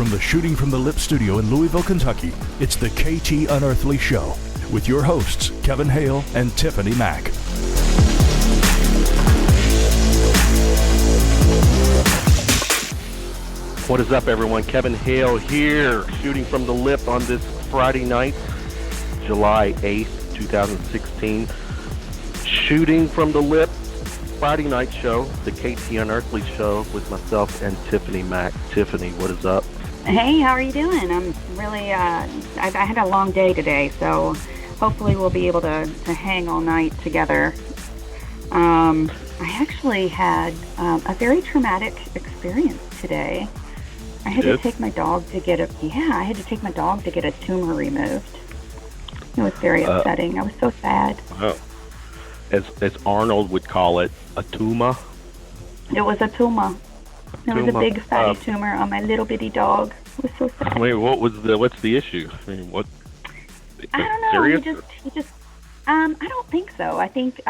From the Shooting from the Lip studio in Louisville, Kentucky, it's the KT Unearthly Show with your hosts, Kevin Hale and Tiffany Mac. What is up, everyone? Kevin Hale here, shooting from the lip on this Friday night, July 8th, 2016. Shooting from the lip, Friday night show, the KT Unearthly Show with myself and Tiffany Mac. Tiffany, what is up? Hey, how are you doing? I'm really, I had a long day today, so hopefully we'll be able to hang all night together. I actually had a very traumatic experience today. I had to take my dog to get a tumor removed. It was very upsetting. I was so sad. Oh. As Arnold would call it, a tumor. It was a tumor. There was a big fatty tumor on my little bitty dog. It was so sad. Wait, what's the issue? I mean, what? I don't know. Serious? He just. I don't think so. I think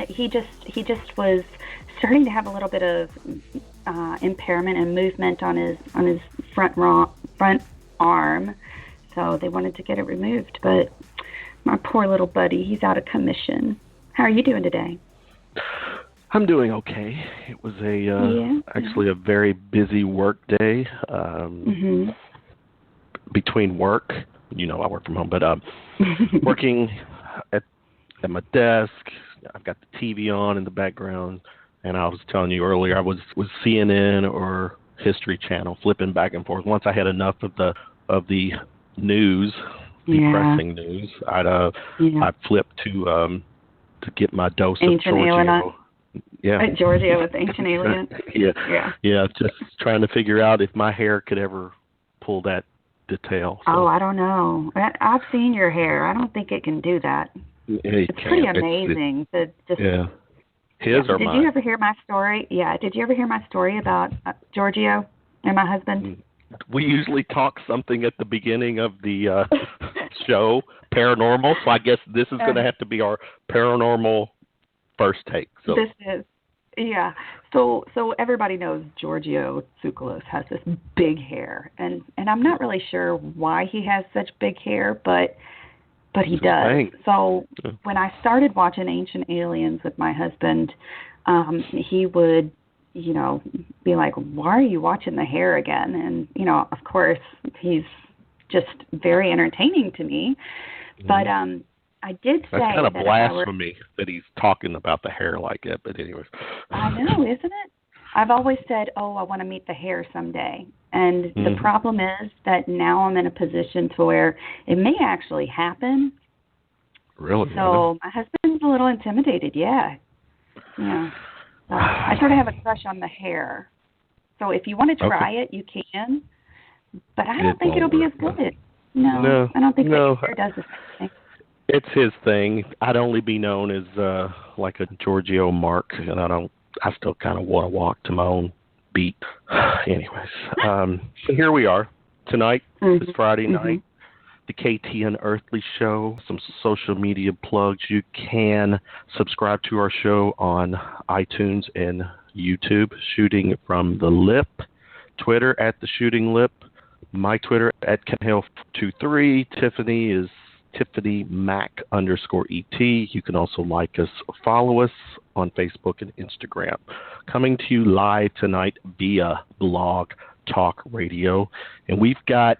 he just was starting to have a little bit of impairment and movement on his front arm. So they wanted to get it removed, but my poor little buddy, he's out of commission. How are you doing today? I'm doing okay. It was actually a very busy work day. Between work, I work from home, but working at my desk. I've got the TV on in the background, and I was telling you earlier, I was CNN or History Channel, flipping back and forth. Once I had enough of the news, depressing news, I'd flip to get my dose Ancient of Giorgio. Giorgio with Ancient Alien. Yeah, just trying to figure out if my hair could ever pull that detail. So. Oh, I don't know. I've seen your hair. I don't think it can do that. It's pretty amazing. His or mine? Did you ever hear my story? Yeah. Did you ever hear my story about Giorgio and my husband? We usually talk something at the beginning of the show, paranormal. So I guess this is going to have to be our paranormal first take. So. This is, yeah. So everybody knows Giorgio Tsoukalos has this big hair, and I'm not really sure why he has such big hair, but he does. So when I started watching Ancient Aliens with my husband, he would, be like, why are you watching the hair again? And, of course, he's just very entertaining to me. But I did say that's kind of blasphemy that he's talking about the hair like that. But anyways. I know, isn't it? I've always said, I want to meet the hair someday. And the problem is that now I'm in a position to where it may actually happen. Really? So my husband's a little intimidated, yeah. I sort of have a crush on the hair. So if you want to try it, you can. But I don't think it'll be as good. No, I don't think the hair does the same thing. It's his thing. I'd only be known as like a Giorgio mark, and I still kind of want to walk to my own beat. Anyways, so here we are tonight. It's Friday night. The KT Unearthly Show. Some social media plugs. You can subscribe to our show on iTunes and YouTube. Shooting from the Lip. Twitter at the Shooting Lip. My Twitter at KenHale23. Tiffany is Tiffany Mac _ET. You can also like us, follow us on Facebook and Instagram. Coming to you live tonight via Blog Talk Radio, and we've got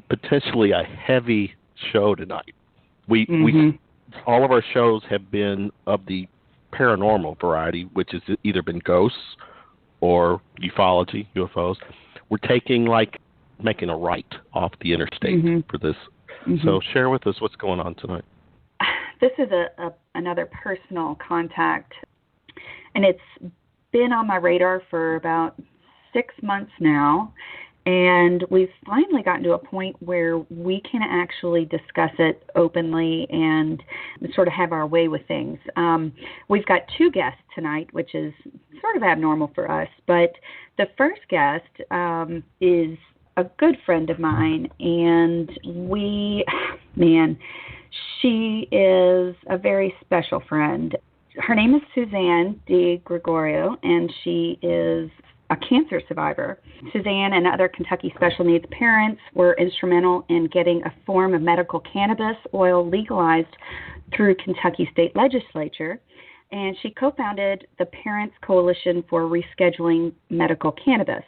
potentially a heavy show tonight. We all of our shows have been of the paranormal variety, which has either been ghosts or ufology, UFOs. We're making a right off the interstate for this. So share with us what's going on tonight. This is another personal contact, and it's been on my radar for about 6 months now, and we've finally gotten to a point where we can actually discuss it openly and sort of have our way with things. We've got 2 guests tonight, which is sort of abnormal for us, but the first guest is a good friend of mine, and she is a very special friend. Her name is Suzanne De Gregorio, and she is a cancer survivor. Suzanne and other Kentucky special needs parents were instrumental in getting a form of medical cannabis oil legalized through Kentucky state legislature, and she co-founded the Parents Coalition for Rescheduling Medical Cannabis.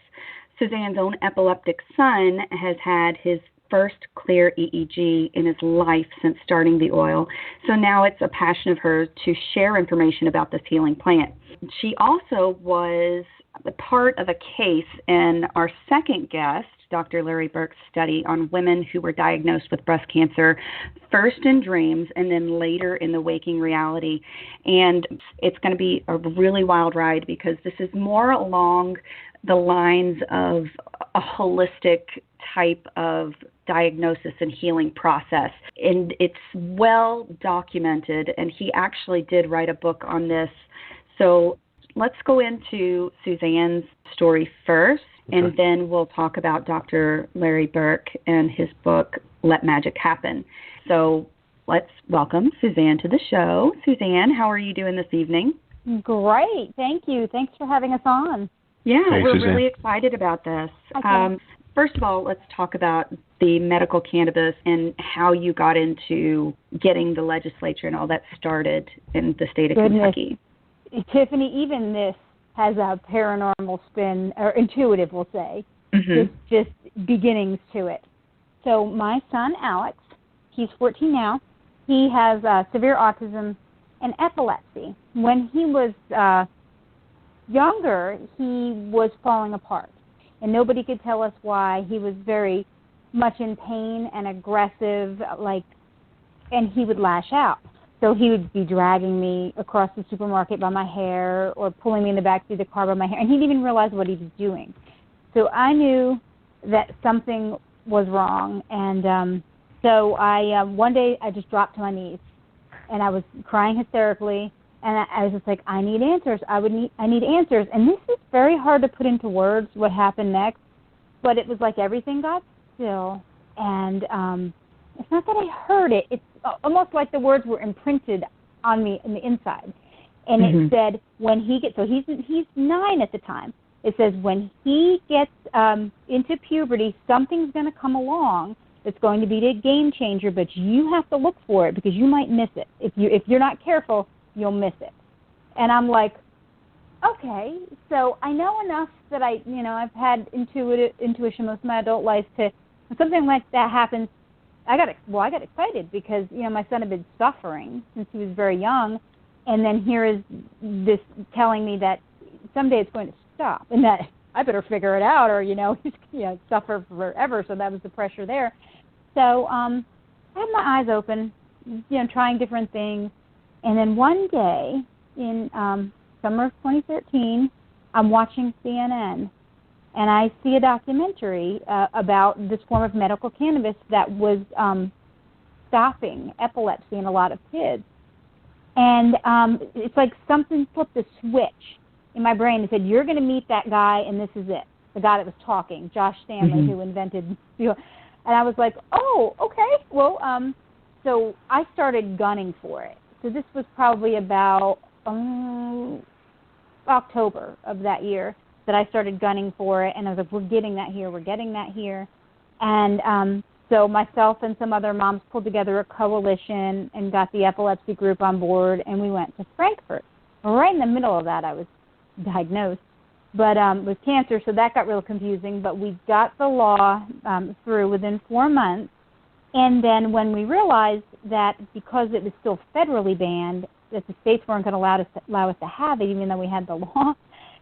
Suzanne's own epileptic son has had his first clear EEG in his life since starting the oil, so now it's a passion of hers to share information about this healing plant. She also was a part of a case in our second guest, Dr. Larry Burk's study on women who were diagnosed with breast cancer, first in dreams and then later in the waking reality. And it's going to be a really wild ride because this is more along the lines of a holistic type of diagnosis and healing process. And it's well documented, and he actually did write a book on this. So let's go into Suzanne's story first, and then we'll talk about Dr. Larry Burk and his book, Let Magic Happen. So let's welcome Suzanne to the show. Suzanne, how are you doing this evening? Great. Thank you. Thanks for having us on. Yeah, hey, we're Suzanne. really excited about this. Okay. First of all, let's talk about the medical cannabis and how you got into getting the legislature and all that started in the state of Kentucky. Tiffany, even this has a paranormal spin, or intuitive, we'll say. Mm-hmm. Just beginnings to it. So my son, Alex, he's 14 now. He has severe autism and epilepsy. When he was younger, he was falling apart, and nobody could tell us why. He was very much in pain and aggressive, and he would lash out. So he would be dragging me across the supermarket by my hair or pulling me in the backseat of the car by my hair, and he didn't even realize what he was doing. So I knew that something was wrong, and so I one day I just dropped to my knees, and I was crying hysterically, and I was just like, I need answers. I need answers. And this is very hard to put into words what happened next, but it was like everything got still, and it's not that I heard it. It's almost like the words were imprinted on me in the inside. And it said, when he gets, so he's 9 at the time. It says, when he gets into puberty, something's going to come along that's going to be a game changer, but you have to look for it because you might miss it. If you're not careful, you'll miss it. And I'm like, okay, so I know enough that I've had intuition most of my adult life to, when something like that happens, I got excited because, my son had been suffering since he was very young, and then here is this telling me that someday it's going to stop and that I better figure it out or, he's suffer forever. So that was the pressure there. So I had my eyes open, trying different things. And then one day in summer of 2013, I'm watching CNN, and I see a documentary about this form of medical cannabis that was stopping epilepsy in a lot of kids. And it's like something flipped a switch in my brain and said, you're going to meet that guy, and this is it. The guy that was talking, Josh Stanley, who invented, and I was like, oh, okay. Well, so I started gunning for it. So this was probably about October of that year that I started gunning for it, and I was like, we're getting that here. And so myself and some other moms pulled together a coalition and got the epilepsy group on board, and we went to Frankfurt. Right in the middle of that, I was diagnosed, but with cancer, so that got real confusing. But we got the law through within 4 months, and then when we realized that because it was still federally banned, that the states weren't going to allow us to have it, even though we had the law,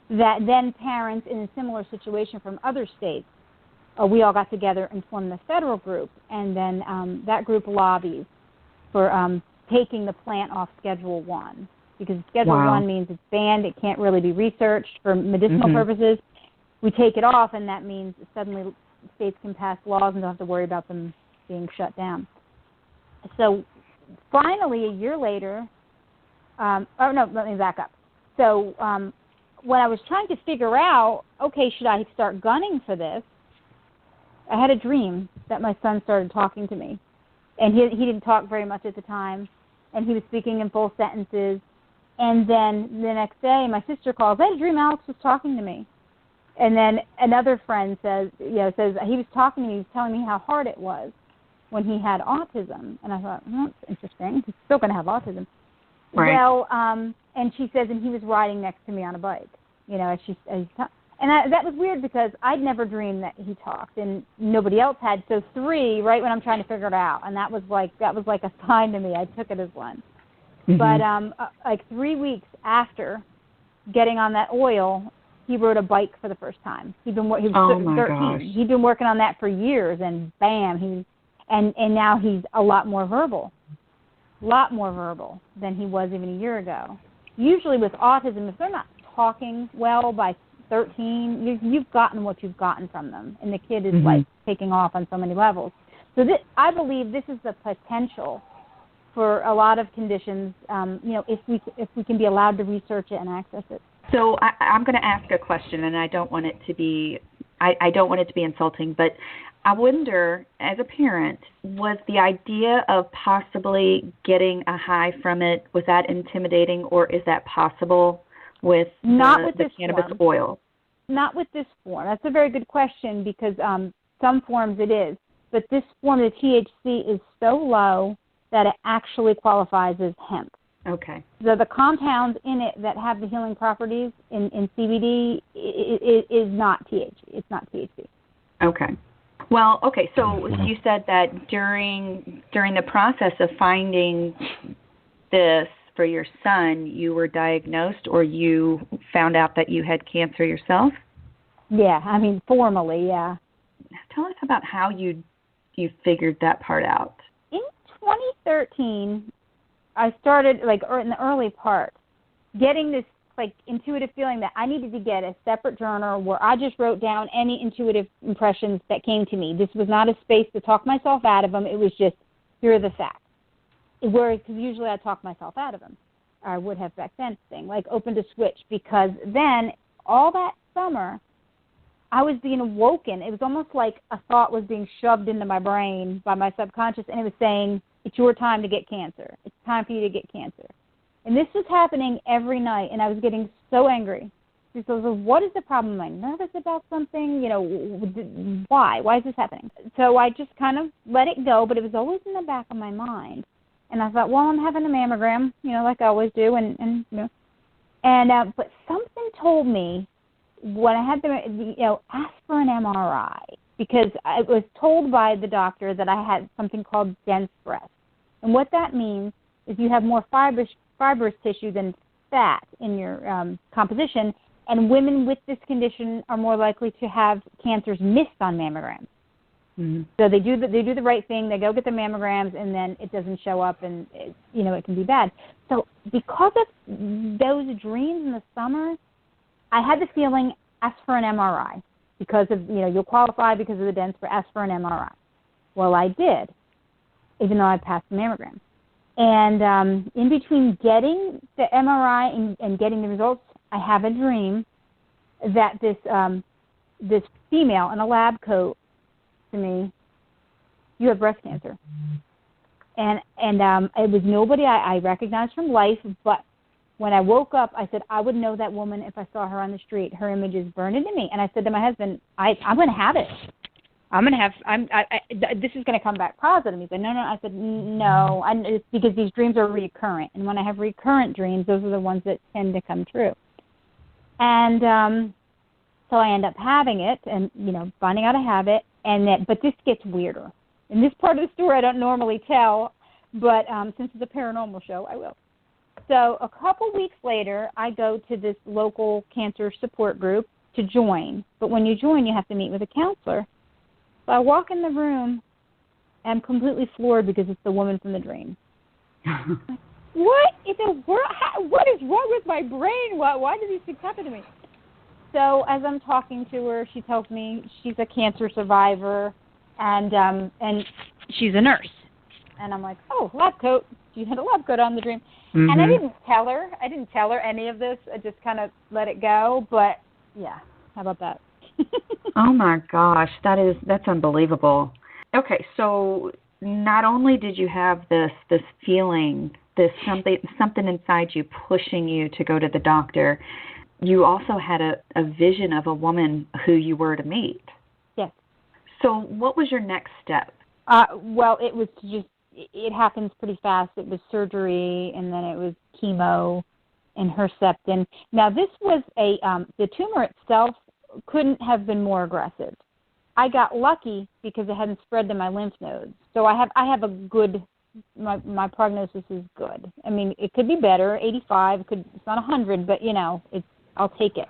that then parents in a similar situation from other states, we all got together and formed the federal group, and then that group lobbies for taking the plant off Schedule 1. Because Schedule 1 means it's banned, it can't really be researched for medicinal purposes. We take it off, and that means suddenly states can pass laws and don't have to worry about them being shut down. So finally, a year later, let me back up. So when I was trying to figure out, okay, should I start gunning for this, I had a dream that my son started talking to me. And he didn't talk very much at the time, and he was speaking in full sentences. And then the next day, my sister calls, I had a dream Alex was talking to me. And then another friend says he was talking to me, he was telling me how hard it was when he had autism. And I thought, well, that's interesting. He's still going to have autism. Right. Well, and she says, and he was riding next to me on a bike, that was weird because I'd never dreamed that he talked, and nobody else had. So 3, right when I'm trying to figure it out, and that was like a sign to me. I took it as one. Mm-hmm. But like 3 weeks after getting on that oil, he rode a bike for the first time. He was 13. Gosh. He'd been working on that for years, and bam, and now he's a lot more verbal than he was even a year ago. Usually with autism, if they're not talking well by 13, you've gotten what you've gotten from them, and the kid is like taking off on so many levels. So I believe this is the potential for a lot of conditions. If we can be allowed to research it and access it. So I'm going to ask a question, and I don't want it to be insulting, but I wonder, as a parent, was the idea of possibly getting a high from it, was that intimidating, or is that possible with the cannabis oil? Not with this form. That's a very good question because some forms it is, but this form, the THC, is so low that it actually qualifies as hemp. Okay. So the compounds in it that have the healing properties in CBD is not THC. It's not THC. Okay. Well, okay. So you said that during the process of finding this for your son, you were diagnosed, or you found out that you had cancer yourself? Yeah. I mean, formally, yeah. Tell us about how you figured that part out. In 2013. I started, in the early part, getting this, intuitive feeling that I needed to get a separate journal where I just wrote down any intuitive impressions that came to me. This was not a space to talk myself out of them. It was just, here are the facts. Whereas, because usually I talk myself out of them. Or I would have back then, opened a switch. Because then, all that summer, I was being awoken. It was almost like a thought was being shoved into my brain by my subconscious, and it was saying, it's your time to get cancer. It's time for you to get cancer. And this was happening every night, and I was getting so angry. So what is the problem? Am I nervous about something? Why? Why is this happening? So I just kind of let it go, but it was always in the back of my mind. And I thought, well, I'm having a mammogram, like I always do, but something told me when I had ask for an MRI, because I was told by the doctor that I had something called dense breast. And what that means is you have more fibrous tissue than fat in your composition, and women with this condition are more likely to have cancers missed on mammograms. Mm-hmm. So they do the right thing. They go get the mammograms, and then it doesn't show up, and it can be bad. So because of those dreams in the summer, I had the feeling, ask for an MRI because of you'll qualify because of the dense breast. Ask for an MRI. Well, I did, even though I passed the mammogram. And in between getting the MRI and getting the results, I have a dream that this female in a lab coat to me, you have breast cancer. And it was nobody I recognized from life, but when I woke up, I said, I would know that woman if I saw her on the street. Her image is burned into me. And I said to my husband, I'm going to have it. This is going to come back positive. He said, no. I said, no, it's because these dreams are recurrent. And when I have recurrent dreams, those are the ones that tend to come true. And so I end up having it and, finding out I have it. But this gets weirder. In this part of the story I don't normally tell, but since it's a paranormal show, I will. So a couple weeks later, I go to this local cancer support group to join. But when you join, you have to meet with a counselor. So I walk in the room, and I'm completely floored because it's the woman from the dream. What in the world? What is wrong with my brain? Why do these things happen to me? So as I'm talking to her, she tells me she's a cancer survivor, and she's a nurse. And I'm like, oh, lab coat. She had a lab coat on the dream. Mm-hmm. And I didn't tell her any of this. I just kind of let it go. But, yeah, how about that? Oh, my gosh. That's unbelievable. Okay, so not only did you have this feeling, this something inside you pushing you to go to the doctor, you also had a vision of a woman who you were to meet. Yes. So what was your next step? Well, it was it happens pretty fast. It was surgery, and then it was chemo and Herceptin. Now, this was the tumor itself couldn't have been more aggressive. I got lucky because it hadn't spread to my lymph nodes. So I have a good, my prognosis is good. I mean, it could be better, 85, it's not 100, but, I'll take it.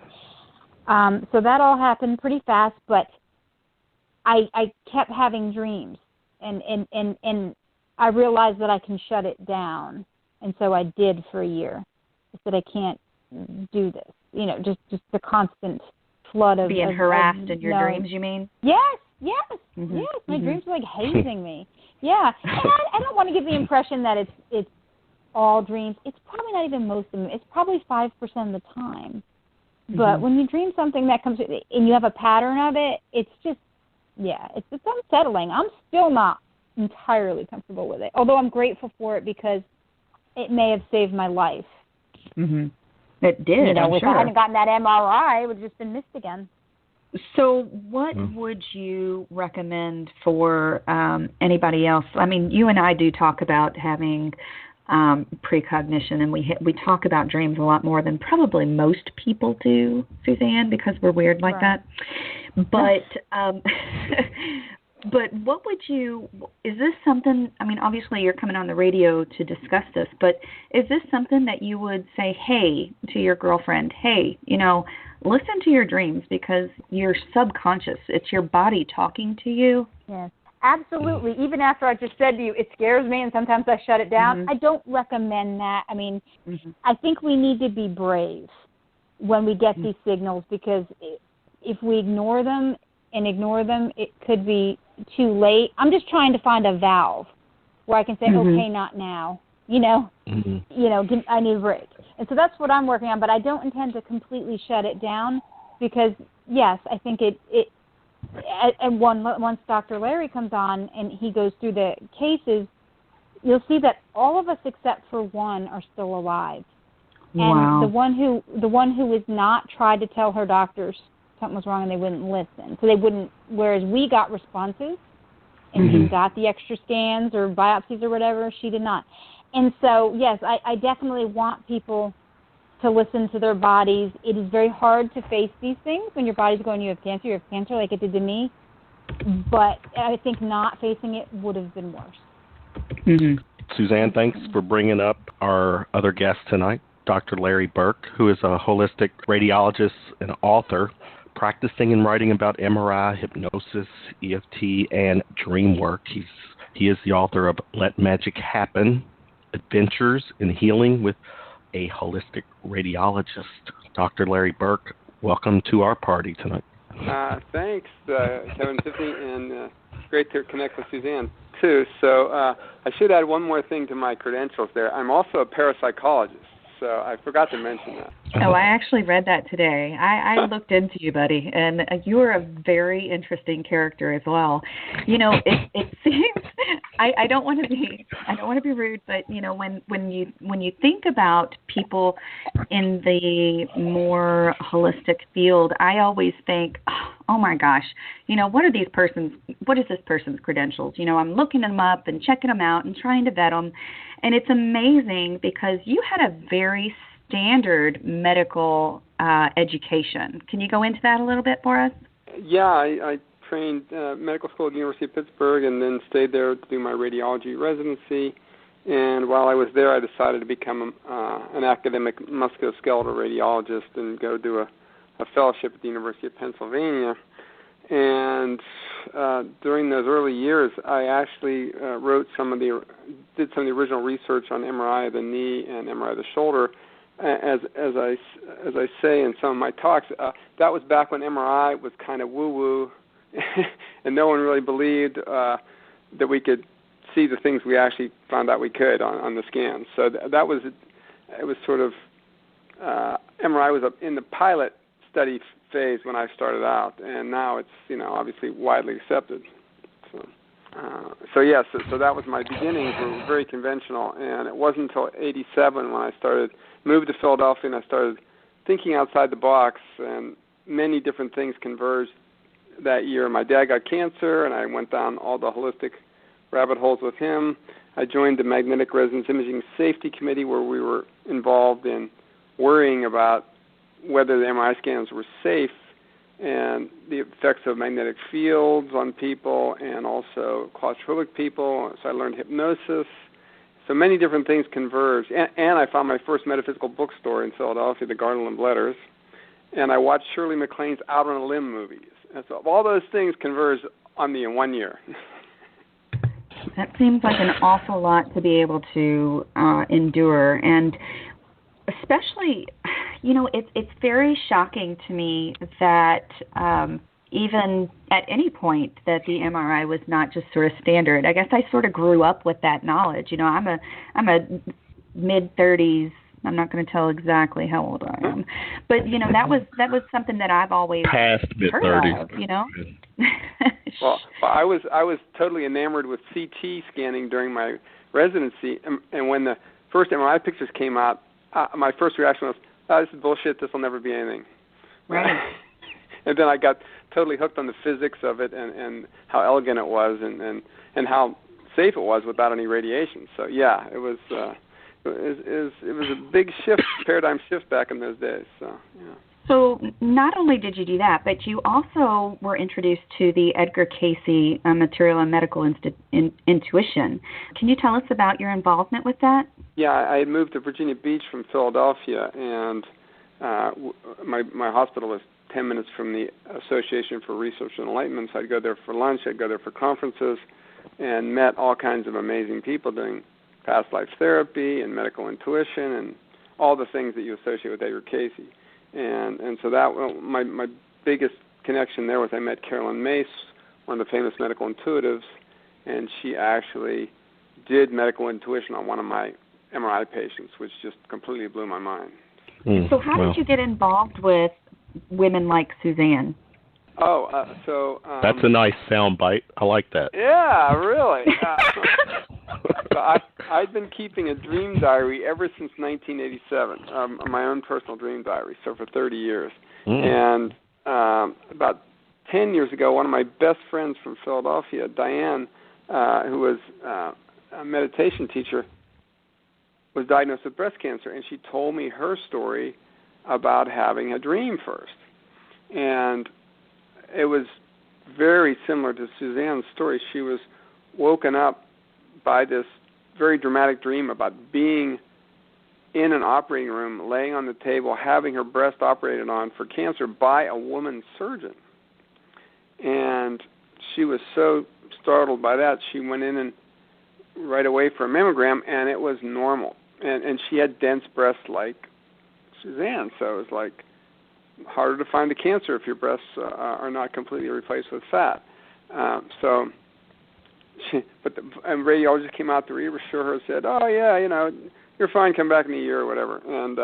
So that all happened pretty fast, but I kept having dreams, and I realized that I can shut it down, and so I did for a year. I said I can't do this, just the constant flood of being harassed in your dreams, you mean? Yes. My dreams were like hazing me. Yeah, and I don't want to give the impression that it's all dreams. It's probably not even most of them. It's probably 5% of the time. But when you dream something that comes and you have a pattern of it, it's just, it's unsettling. I'm still not entirely comfortable with it, although I'm grateful for it because it may have saved my life. Mm-hmm. It did, if sure. I hadn't gotten that MRI, it would have just been missed again. So what would you recommend for anybody else? I mean, you and I do talk about having precognition, and we talk about dreams a lot more than probably most people do, Suzanne, because we're weird like that. But but what would is this something, I mean, obviously you're coming on the radio to discuss this, but is this something that you would say, hey, to your girlfriend, hey, listen to your dreams because you're subconscious. It's your body talking to you? Yes, absolutely. Even after I just said to you, it scares me and sometimes I shut it down, I don't recommend that. I mean, I think we need to be brave when we get these signals because if we ignore them, it could be too late. I'm just trying to find a valve where I can say, okay, not now. I need a break. And so that's what I'm working on, but I don't intend to completely shut it down because, yes, I think and once Dr. Larry comes on and he goes through the cases, you'll see that all of us except for one are still alive. And the one who was not tried to tell her doctors something was wrong and they wouldn't listen. So they wouldn't, whereas we got responses and she got the extra scans or biopsies or whatever, she did not. And so, yes, I definitely want people to listen to their bodies. It is very hard to face these things when your body's going, you have cancer like it did to me. But I think not facing it would have been worse. Suzanne, thanks for bringing up our other guest tonight, Dr. Larry Burk, who is a holistic radiologist and author, practicing and writing about MRI, hypnosis, EFT, and dreamwork. He is the author of Let Magic Happen, Adventures in Healing with a Holistic Radiologist. Dr. Larry Burk, welcome to our party tonight. Thanks, Kevin and Tiffany, and it's great to connect with Suzanne, too. So I should add one more thing to my credentials there. I'm also a parapsychologist, so I forgot to mention that. Oh, I actually read that today. I looked into you, buddy, and you are a very interesting character as well. It seems I don't want to be rude, but when you think about people in the more holistic field, I always think, oh my gosh, what is this person's credentials? I'm looking them up and checking them out and trying to vet them, and it's amazing because you had a very standard medical education. Can you go into that a little bit for us? Yeah, I trained medical school at the University of Pittsburgh and then stayed there to do my radiology residency. And while I was there, I decided to become an academic musculoskeletal radiologist and go do a fellowship at the University of Pennsylvania. And during those early years, I actually did some of the original research on MRI of the knee and MRI of the shoulder. As I say in some of my talks, that was back when MRI was kind of woo-woo, and no one really believed that we could see the things we actually found out we could on the scans. So it was sort of MRI was in the pilot study phase when I started out, and now it's obviously widely accepted. So that was my beginnings. Were very conventional, and it wasn't until '87 when I moved to Philadelphia and I started thinking outside the box, and many different things converged that year. My dad got cancer, and I went down all the holistic rabbit holes with him. I joined the Magnetic Resonance Imaging Safety Committee, where we were involved in worrying about whether the MRI scans were safe and the effects of magnetic fields on people and also claustrophobic people. So I learned hypnosis. So many different things converged. And I found my first metaphysical bookstore in Philadelphia, the Garland of Letters. And I watched Shirley MacLaine's Out on a Limb movies. And so all those things converged on me in 1 year. That seems like an awful lot to be able to endure. And especially, it's very shocking to me that even at any point that the MRI was not just sort of standard. I guess I sort of grew up with that knowledge. I'm a mid-30s. I'm not going to tell exactly how old I am, but that was something that I've always past mid-30s. Well, I was totally enamored with CT scanning during my residency, and when the first MRI pictures came out, my first reaction was, this is bullshit, this will never be anything. Right. And then I got totally hooked on the physics of it and how elegant it was and how safe it was without any radiation. So, yeah, it was a big shift, paradigm shift back in those days. So, yeah. So not only did you do that, but you also were introduced to the Edgar Cayce Material and Medical Intuition. Can you tell us about your involvement with that? Yeah, I had moved to Virginia Beach from Philadelphia, and my hospital was 10 minutes from the Association for Research and Enlightenment, so I'd go there for lunch, I'd go there for conferences, and met all kinds of amazing people doing past life therapy and medical intuition and all the things that you associate with Edgar Cayce. And so that my biggest connection there was I met Carolyn Mace, one of the famous medical intuitives, and she actually did medical intuition on one of my MRI patients, which just completely blew my mind. So how did you get involved with women like Suzanne? That's a nice sound bite. I like that. Yeah, really. So I'd been keeping a dream diary ever since 1987, my own personal dream diary, so for 30 years. And about 10 years ago, one of my best friends from Philadelphia, Diane, who was a meditation teacher, was diagnosed with breast cancer, and she told me her story about having a dream first. And it was very similar to Suzanne's story. She was woken up by this very dramatic dream about being in an operating room, laying on the table, having her breast operated on for cancer by a woman surgeon. And she was so startled by that, she went in and right away for a mammogram, and it was normal. And she had dense breasts like Suzanne, so it was like harder to find the cancer if your breasts are not completely replaced with fat. And radiologist came out to reassure her and said, "Oh yeah, you're fine. Come back in a year or whatever." And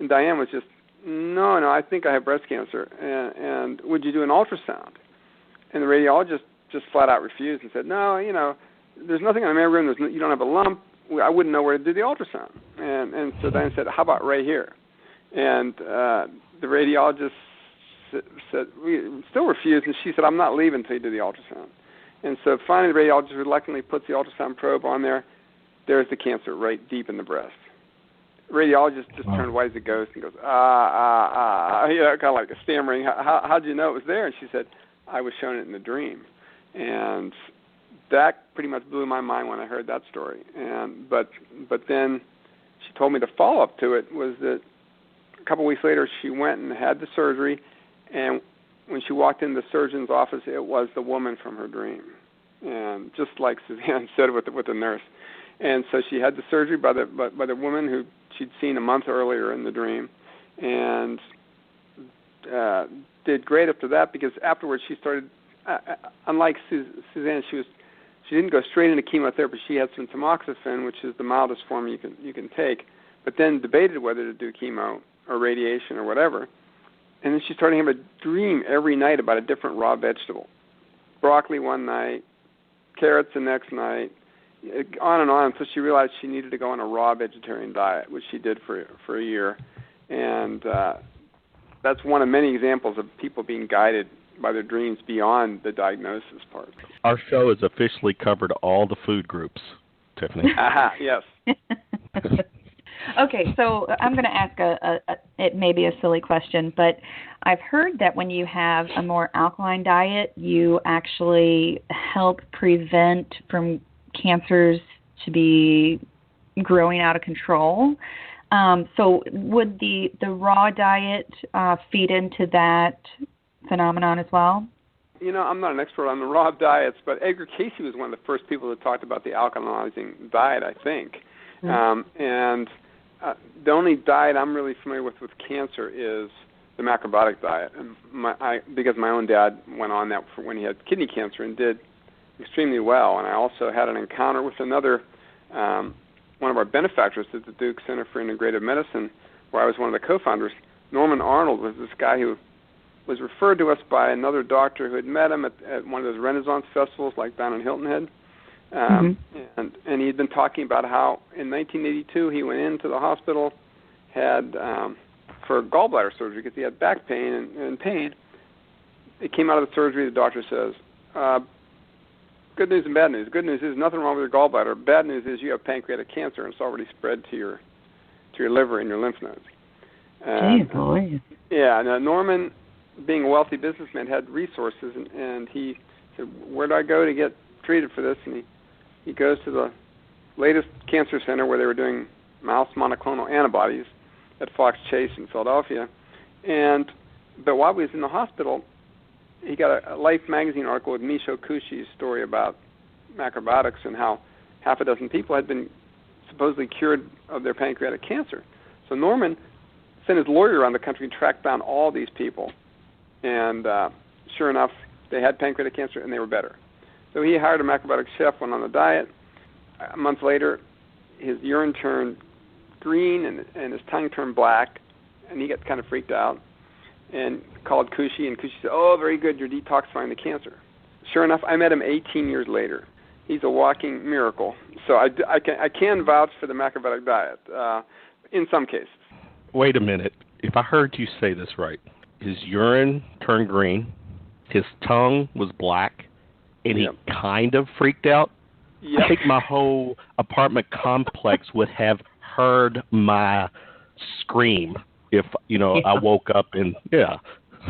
Diane was just, "No, I think I have breast cancer. And would you do an ultrasound?" And the radiologist just flat out refused and said, "No, there's nothing on the mammogram. You don't have a lump. I wouldn't know where to do the ultrasound." And so Diane said, "How about right here?" And the radiologist said, we still refused, and she said, "I'm not leaving until you do the ultrasound." And so finally the radiologist reluctantly puts the ultrasound probe on there. There's the cancer right deep in the breast. The radiologist just turned white as a ghost and goes, kind of like a stammering, how did you know it was there? And she said, "I was shown it in a dream." And that pretty much blew my mind when I heard that story. But then she told me the follow-up to it was that a couple weeks later she went and had the surgery, and when she walked in the surgeon's office, it was the woman from her dream, and just like Suzanne said with the nurse. And so she had the surgery by the woman who she'd seen a month earlier in the dream, and did great up to that, because afterwards she started, unlike Suzanne, she didn't go straight into chemotherapy. She had some tamoxifen, which is the mildest form you can take, but then debated whether to do chemo or radiation or whatever. And then she started having a dream every night about a different raw vegetable. Broccoli one night, carrots the next night, on and on, until she realized she needed to go on a raw vegetarian diet, which she did for a year. And that's one of many examples of people being guided by their dreams beyond the diagnosis part. Our show has officially covered all the food groups, Tiffany. Yes. Okay, so I'm going to ask it may be a silly question, but I've heard that when you have a more alkaline diet, you actually help prevent from cancers to be growing out of control. So would the raw diet feed into that phenomenon as well? I'm not an expert on the raw diets, but Edgar Cayce was one of the first people that talked about the alkalizing diet, I think. And the only diet I'm really familiar with cancer is the macrobiotic diet. And because my own dad went on that for when he had kidney cancer and did extremely well. And I also had an encounter with another one of our benefactors at the Duke Center for Integrative Medicine, where I was one of the co-founders. Norman Arnold was this guy who was referred to us by another doctor who had met him at one of those Renaissance festivals like down in Hilton Head. And he had been talking about how in 1982 he went into the hospital, had for gallbladder surgery because he had back pain and pain. It came out of the surgery, the doctor says, good news and bad news. Good news is nothing wrong with your gallbladder. Bad news is you have pancreatic cancer and it's already spread to your liver and your lymph nodes. Yeah, now Norman, being a wealthy businessman, had resources, and he said, where do I go to get treated for this? And he goes to the latest cancer center where they were doing mouse monoclonal antibodies at Fox Chase in Philadelphia. But while he was in the hospital, he got a Life magazine article with Michio Kushi's story about macrobiotics and how half a dozen people had been supposedly cured of their pancreatic cancer. So Norman sent his lawyer around the country and tracked down all these people. And sure enough, they had pancreatic cancer and they were better. So he hired a macrobiotic chef, went on the diet. A month later, his urine turned green and his tongue turned black, and he got kind of freaked out and called Kushi, and Kushi said, oh, very good, you're detoxifying the cancer. Sure enough, I met him 18 years later. He's a walking miracle. So I can vouch for the macrobiotic diet in some cases. Wait a minute. If I heard you say this right, his urine turned green, his tongue was black, and he kind of freaked out. Yep. I think my whole apartment complex would have heard my scream if, I woke up and,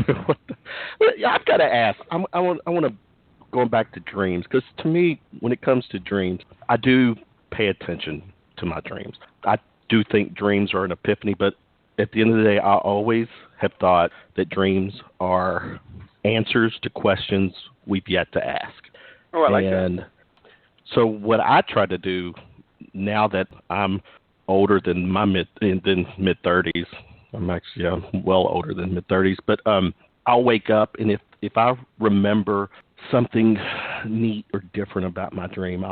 I've got to ask. I want to, going back to dreams, because to me, when it comes to dreams, I do pay attention to my dreams. I do think dreams are an epiphany, but at the end of the day, I always have thought that dreams are answers to questions we've yet to ask. Oh, I like that. So what I try to do now that I'm older than my mid-30s, I'm actually well older than mid-30s, but I'll wake up, and if I remember something neat or different about my dream,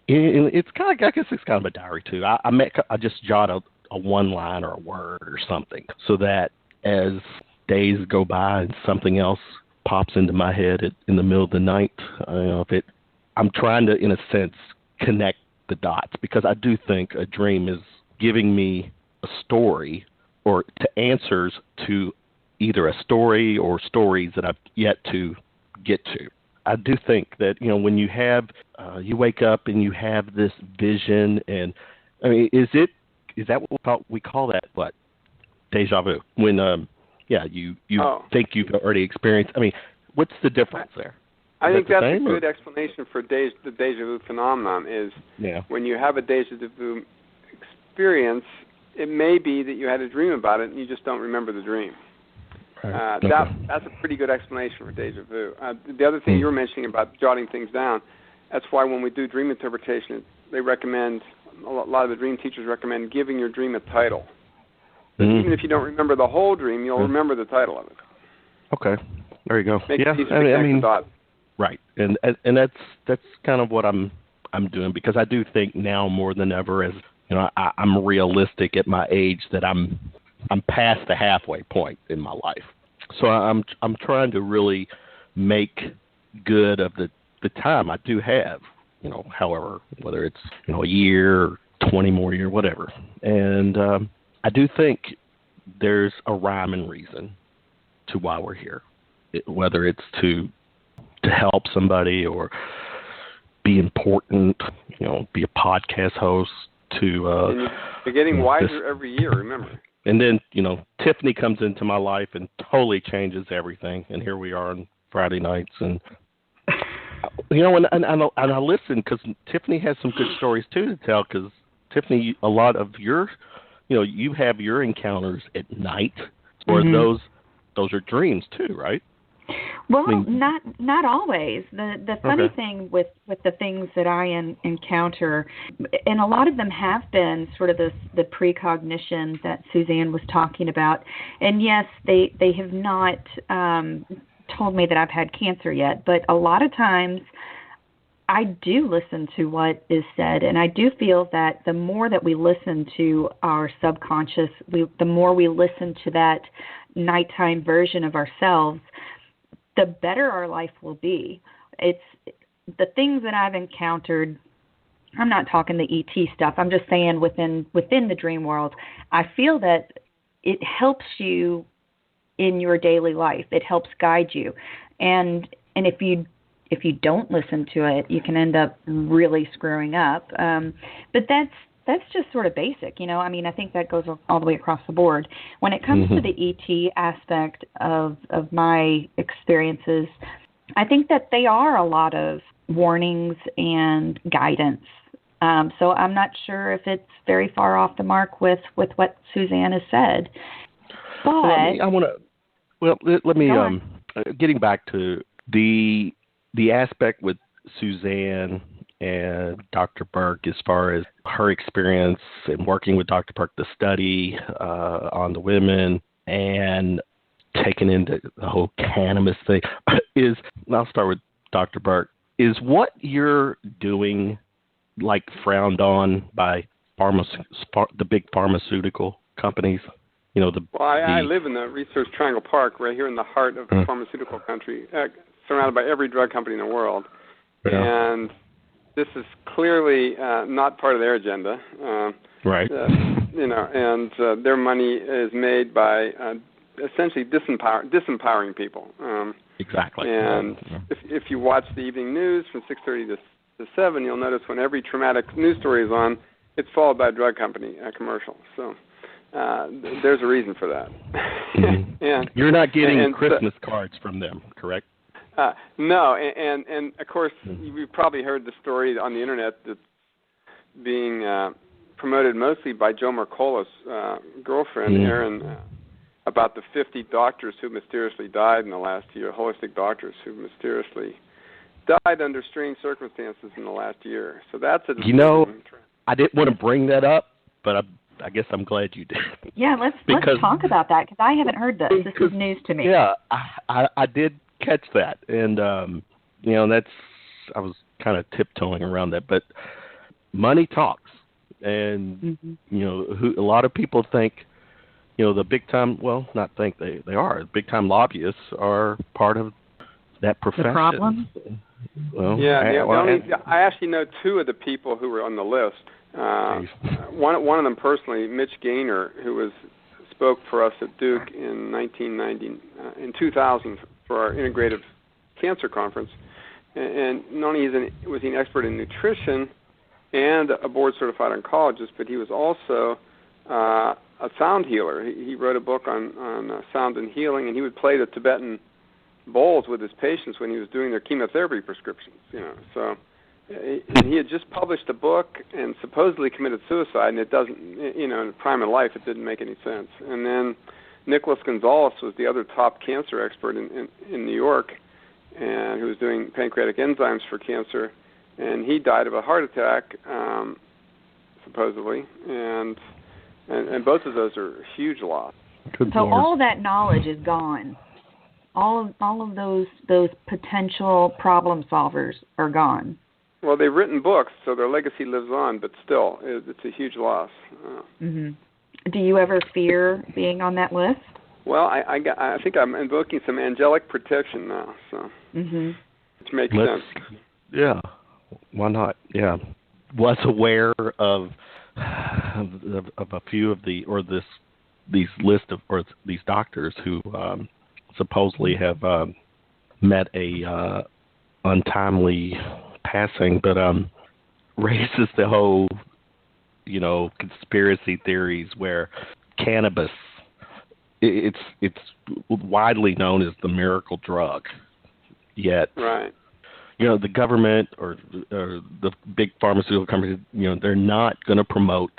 it's kind of, I guess it's kind of a diary too. I just jot a one line or a word or something, so that as days go by and something else pops into my head in the middle of the night, I'm trying to, in a sense, connect the dots, because I do think a dream is giving me a story or to answers to either a story or stories that I've yet to get to. I do think that, when you have, you wake up and you have this vision, and I mean, is that what we call that? What? Deja vu. When, you think you've already experienced. I mean, what's the difference there? I think that's a good explanation for the deja vu phenomenon is when you have a deja vu experience, it may be that you had a dream about it and you just don't remember the dream. Right. That's a pretty good explanation for deja vu. The other thing you were mentioning about jotting things down, that's why when we do dream interpretation, they recommend, a lot of the dream teachers recommend giving your dream a title. Even if you don't remember the whole dream, you'll remember the title of it. Okay, there you go. Make it easier to connect the dots. Right, and that's kind of what I'm doing, because I do think now more than ever, as I'm realistic at my age, that I'm past the halfway point in my life. So I'm trying to really make good of the time I do have, however, whether it's a year or 20 more years, whatever. And I do think there's a rhyme and reason to why we're here, whether it's to help somebody or be important, be a podcast host, to and you're getting wiser every year, remember. And then, Tiffany comes into my life and totally changes everything. And here we are on Friday nights. And, and I listen because Tiffany has some good stories, too, to tell. Because, Tiffany, a lot of your, you have your encounters at night. Or those are dreams, too, right? Well, not always. The funny thing with the things that I encounter, and a lot of them have been sort of the precognition that Suzanne was talking about. And yes, they have not told me that I've had cancer yet, but a lot of times I do listen to what is said, and I do feel that the more that we listen to our subconscious, the more we listen to that nighttime version of ourselves, the better our life will be. It's the things that I've encountered. I'm not talking the ET stuff. I'm just saying within the dream world, I feel that it helps you in your daily life. It helps guide you. And if you don't listen to it, you can end up really screwing up. But that's just sort of basic, I think that goes all the way across the board. When it comes to the ET aspect of my experiences, I think that they are a lot of warnings and guidance. So I'm not sure if it's very far off the mark with what Suzanne has said. But let me getting back to the aspect with Suzanne and Dr. Burk, as far as her experience in working with Dr. Burk, the study on the women, and taking into the whole cannabis thing, I'll start with Dr. Burk, is what you're doing frowned on by the big pharmaceutical companies? I live in the Research Triangle Park, right here in the heart of the pharmaceutical country, surrounded by every drug company in the world. Yeah. And this is clearly not part of their agenda. Right. And their money is made by essentially disempowering people. Exactly. And if you watch the evening news from 6:30 to 7, you'll notice when every traumatic news story is on, it's followed by a drug company commercial. So there's a reason for that. And you're not getting Christmas cards from them, correct? No, and of course, you've probably heard the story on the internet that's being promoted mostly by Joe Mercola's girlfriend, Erin, about the 50 doctors who mysteriously died in the last year, holistic doctors who mysteriously died under strange circumstances in the last year. So that's a I didn't want to bring that up, but I guess I'm glad you did. Yeah, let's talk about that, because I haven't heard this. This is news to me. Yeah, I did catch that, and that's, I was kind of tiptoeing around that, but money talks, and a lot of people think the big time, well, not think, they are big time lobbyists are part of that profession. The problem. Well, I actually know two of the people who were on the list. One of them personally, Mitch Gaynor, who spoke for us at Duke in 2000 for our integrative cancer conference, and not only was he an expert in nutrition and a board-certified oncologist, but he was also a sound healer. He wrote a book on sound and healing, and he would play the Tibetan bowls with his patients when he was doing their chemotherapy prescriptions. So he had just published a book and supposedly committed suicide, and it doesn't, in the prime of life, it didn't make any sense. And then Nicholas Gonzalez was the other top cancer expert in New York, and who was doing pancreatic enzymes for cancer, and he died of a heart attack, supposedly, and both of those are huge loss. So all that knowledge is gone. All of those potential problem solvers are gone. Well, they've written books, so their legacy lives on, but still, it's a huge loss. Do you ever fear being on that list? Well, I think I'm invoking some angelic protection now, so which makes sense. Yeah, why not? Yeah, was aware of a few of these list of these doctors who supposedly have met a untimely passing, but raises the whole, conspiracy theories where cannabis, it's widely known as the miracle drug, yet right. The government or the big pharmaceutical companies, they're not going to promote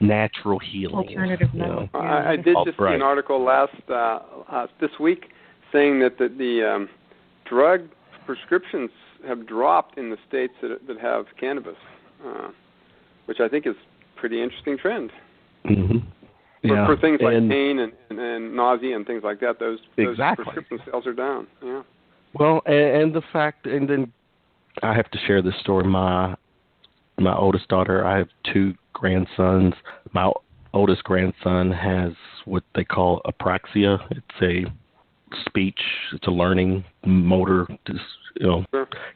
natural healing. Alternative medicine. I did just see an article this week saying that the drug prescriptions have dropped in the states that have cannabis, which I think is a pretty interesting trend. Mm-hmm. Yeah. For things like pain and nausea and things like that, those exactly. prescription sales are down. Yeah. Well, and the fact, and then I have to share this story. My oldest daughter, I have 2 grandsons. My oldest grandson has what they call apraxia. It's a speech, it's a learning motor. Sure.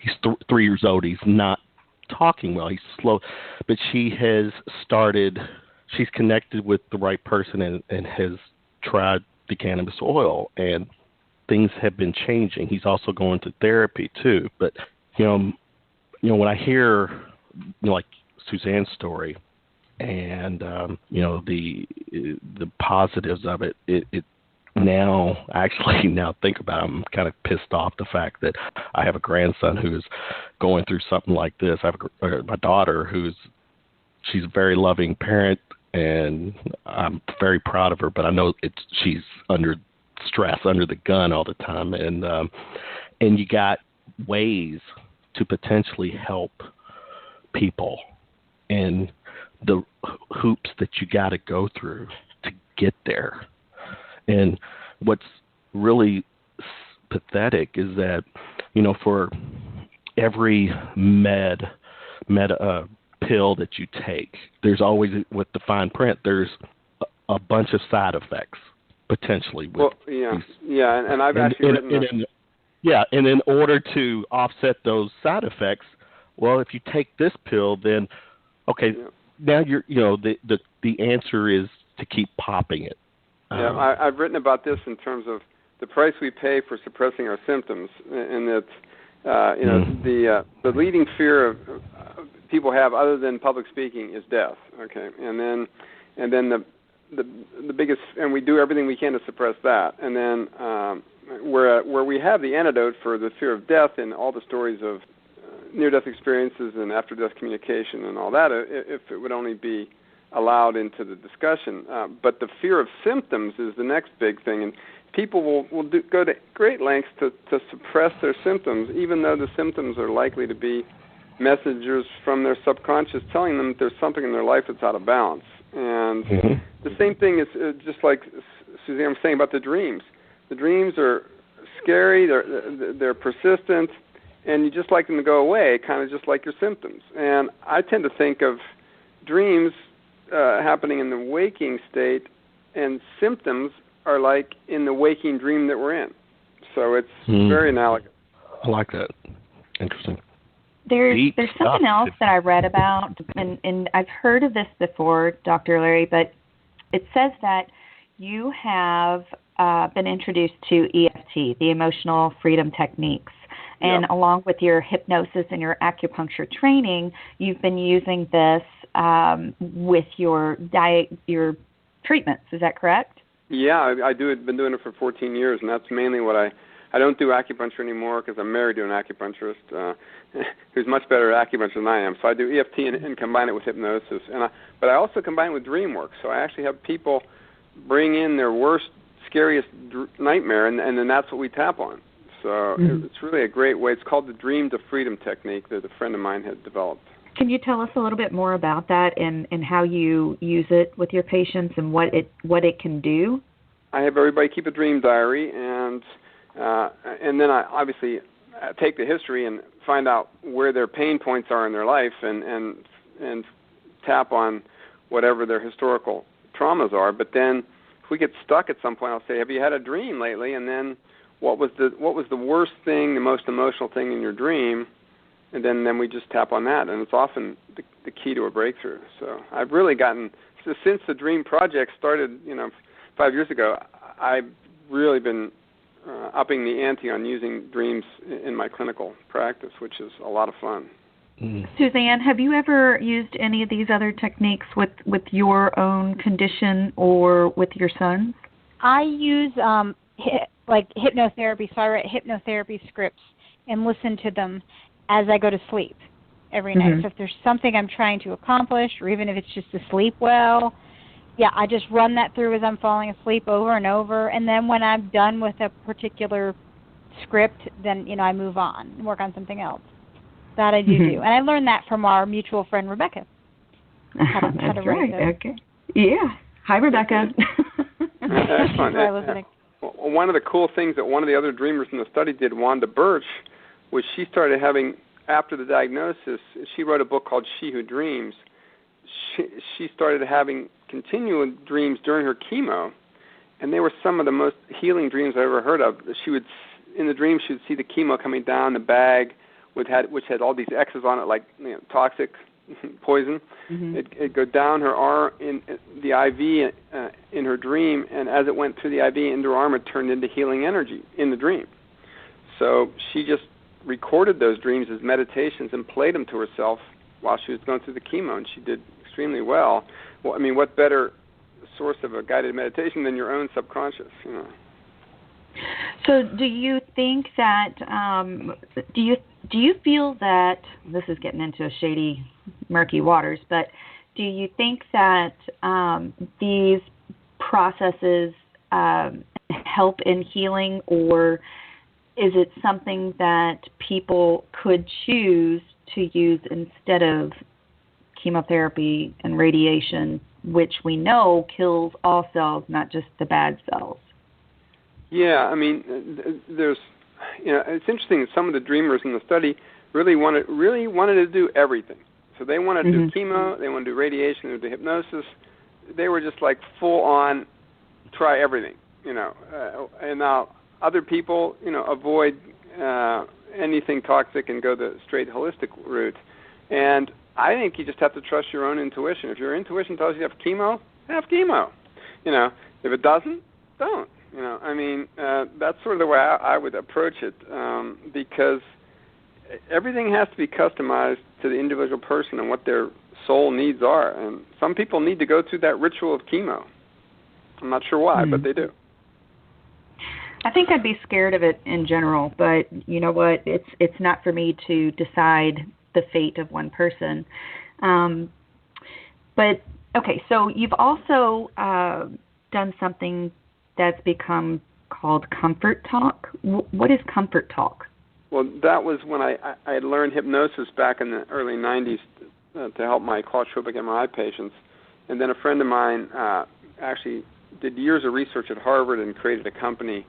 He's 3 years old. He's not talking well. He's slow, but she's connected with the right person and has tried the cannabis oil, and things have been changing. He's also going to therapy too. But when I hear like Suzanne's story and the positives of it, it now think about it, I'm kind of pissed off the fact that I have a grandson who's going through something like this. I have my daughter she's a very loving parent, and I'm very proud of her, but I know she's under stress, under the gun all the time, and you got ways to potentially help people, and the hoops that you got to go through to get there. And what's really pathetic is that, for every pill that you take, there's always, with the fine print, there's a bunch of side effects potentially. And I've actually written. And in order to offset those side effects, well, if you take this pill, then now you're the answer is to keep popping it. I've written about this in terms of the price we pay for suppressing our symptoms, and that the leading fear of people have, other than public speaking, is death. Okay, and then the biggest, and we do everything we can to suppress that, and then where we have the antidote for the fear of death in all the stories of near-death experiences and after-death communication and all that, if it would only be allowed into the discussion. But the fear of symptoms is the next big thing, and people will go to great lengths to suppress their symptoms, even though the symptoms are likely to be messengers from their subconscious telling them that there's something in their life that's out of balance. And the same thing is just like Suzanne was saying about the dreams. The dreams are scary, they're persistent, and you just like them to go away, kind of just like your symptoms. And I tend to think of dreams happening in the waking state, and symptoms are like in the waking dream that we're in. So it's very analogous. I like that. Interesting. There's something else that I read about, and I've heard of this before, Dr. Larry, but it says that you have been introduced to EFT, the Emotional Freedom Techniques. And along with your hypnosis and your acupuncture training, you've been using this with your treatments. Is that correct? Yeah, I do. I've been doing it for 14 years, and that's mainly what I don't do acupuncture anymore because I'm married to an acupuncturist who's much better at acupuncture than I am. So I do EFT and combine it with hypnosis. But I also combine it with dreamwork. So I actually have people bring in their worst, scariest nightmare, and then that's what we tap on. So it's really a great way. It's called the Dream to Freedom technique that a friend of mine had developed. Can you tell us a little bit more about that and how you use it with your patients and what it can do? I have everybody keep a dream diary, and then I obviously take the history and find out where their pain points are in their life and tap on whatever their historical traumas are. But then if we get stuck at some point, I'll say, have you had a dream lately? And then what was the worst thing, the most emotional thing in your dream? And then we just tap on that, and it's often the key to a breakthrough. So I've really gotten, since the Dream Project started, 5 years ago, I've really been upping the ante on using dreams in my clinical practice, which is a lot of fun. Suzanne, have you ever used any of these other techniques with your own condition or with your sons? I use like hypnotherapy, so I write hypnotherapy scripts and listen to them as I go to sleep every night. So if there's something I'm trying to accomplish, or even if it's just to sleep well, I just run that through as I'm falling asleep over and over. And then when I'm done with a particular script, then, I move on and work on something else. That I do. And I learned that from our mutual friend, Rebecca. That's right. Okay. Yeah. Hi, Rebecca. Excellent. One of the cool things that one of the other dreamers in the study did, Wanda Birch, was she started having, after the diagnosis, she wrote a book called She Who Dreams. She started having continual dreams during her chemo, and they were some of the most healing dreams I ever heard of. In the dream, she would see the chemo coming down the bag, which had all these X's on it, like toxic poison. It'd go down her arm in the IV in her dream, and as it went through the IV into her arm, it turned into healing energy in the dream. So she just recorded those dreams as meditations and played them to herself while she was going through the chemo, and she did extremely well. Well, I mean, what better source of a guided meditation than your own subconscious, So do you think that, do you feel that, this is getting into shady, murky waters, but do you think that these processes help in healing, or is it something that people could choose to use instead of chemotherapy and radiation, which we know kills all cells, not just the bad cells? Yeah, I mean, there's, it's interesting that some of the dreamers in the study really wanted to do everything. So they wanted to do chemo, they wanted to do radiation, they wanted to do hypnosis. They were just like full on, try everything, and now other people, avoid anything toxic and go the straight holistic route. And I think you just have to trust your own intuition. If your intuition tells you to have chemo, have chemo. If it doesn't, don't. That's sort of the way I would approach it, because everything has to be customized to the individual person and what their soul needs are. And some people need to go through that ritual of chemo. I'm not sure why, but they do. I think I'd be scared of it in general, but you know what? It's not for me to decide the fate of one person. But, okay, so you've also done something that's become called comfort talk. What is comfort talk? Well, that was when I had learned hypnosis back in the early 90s to help my claustropic MRI patients. And then a friend of mine actually did years of research at Harvard and created a company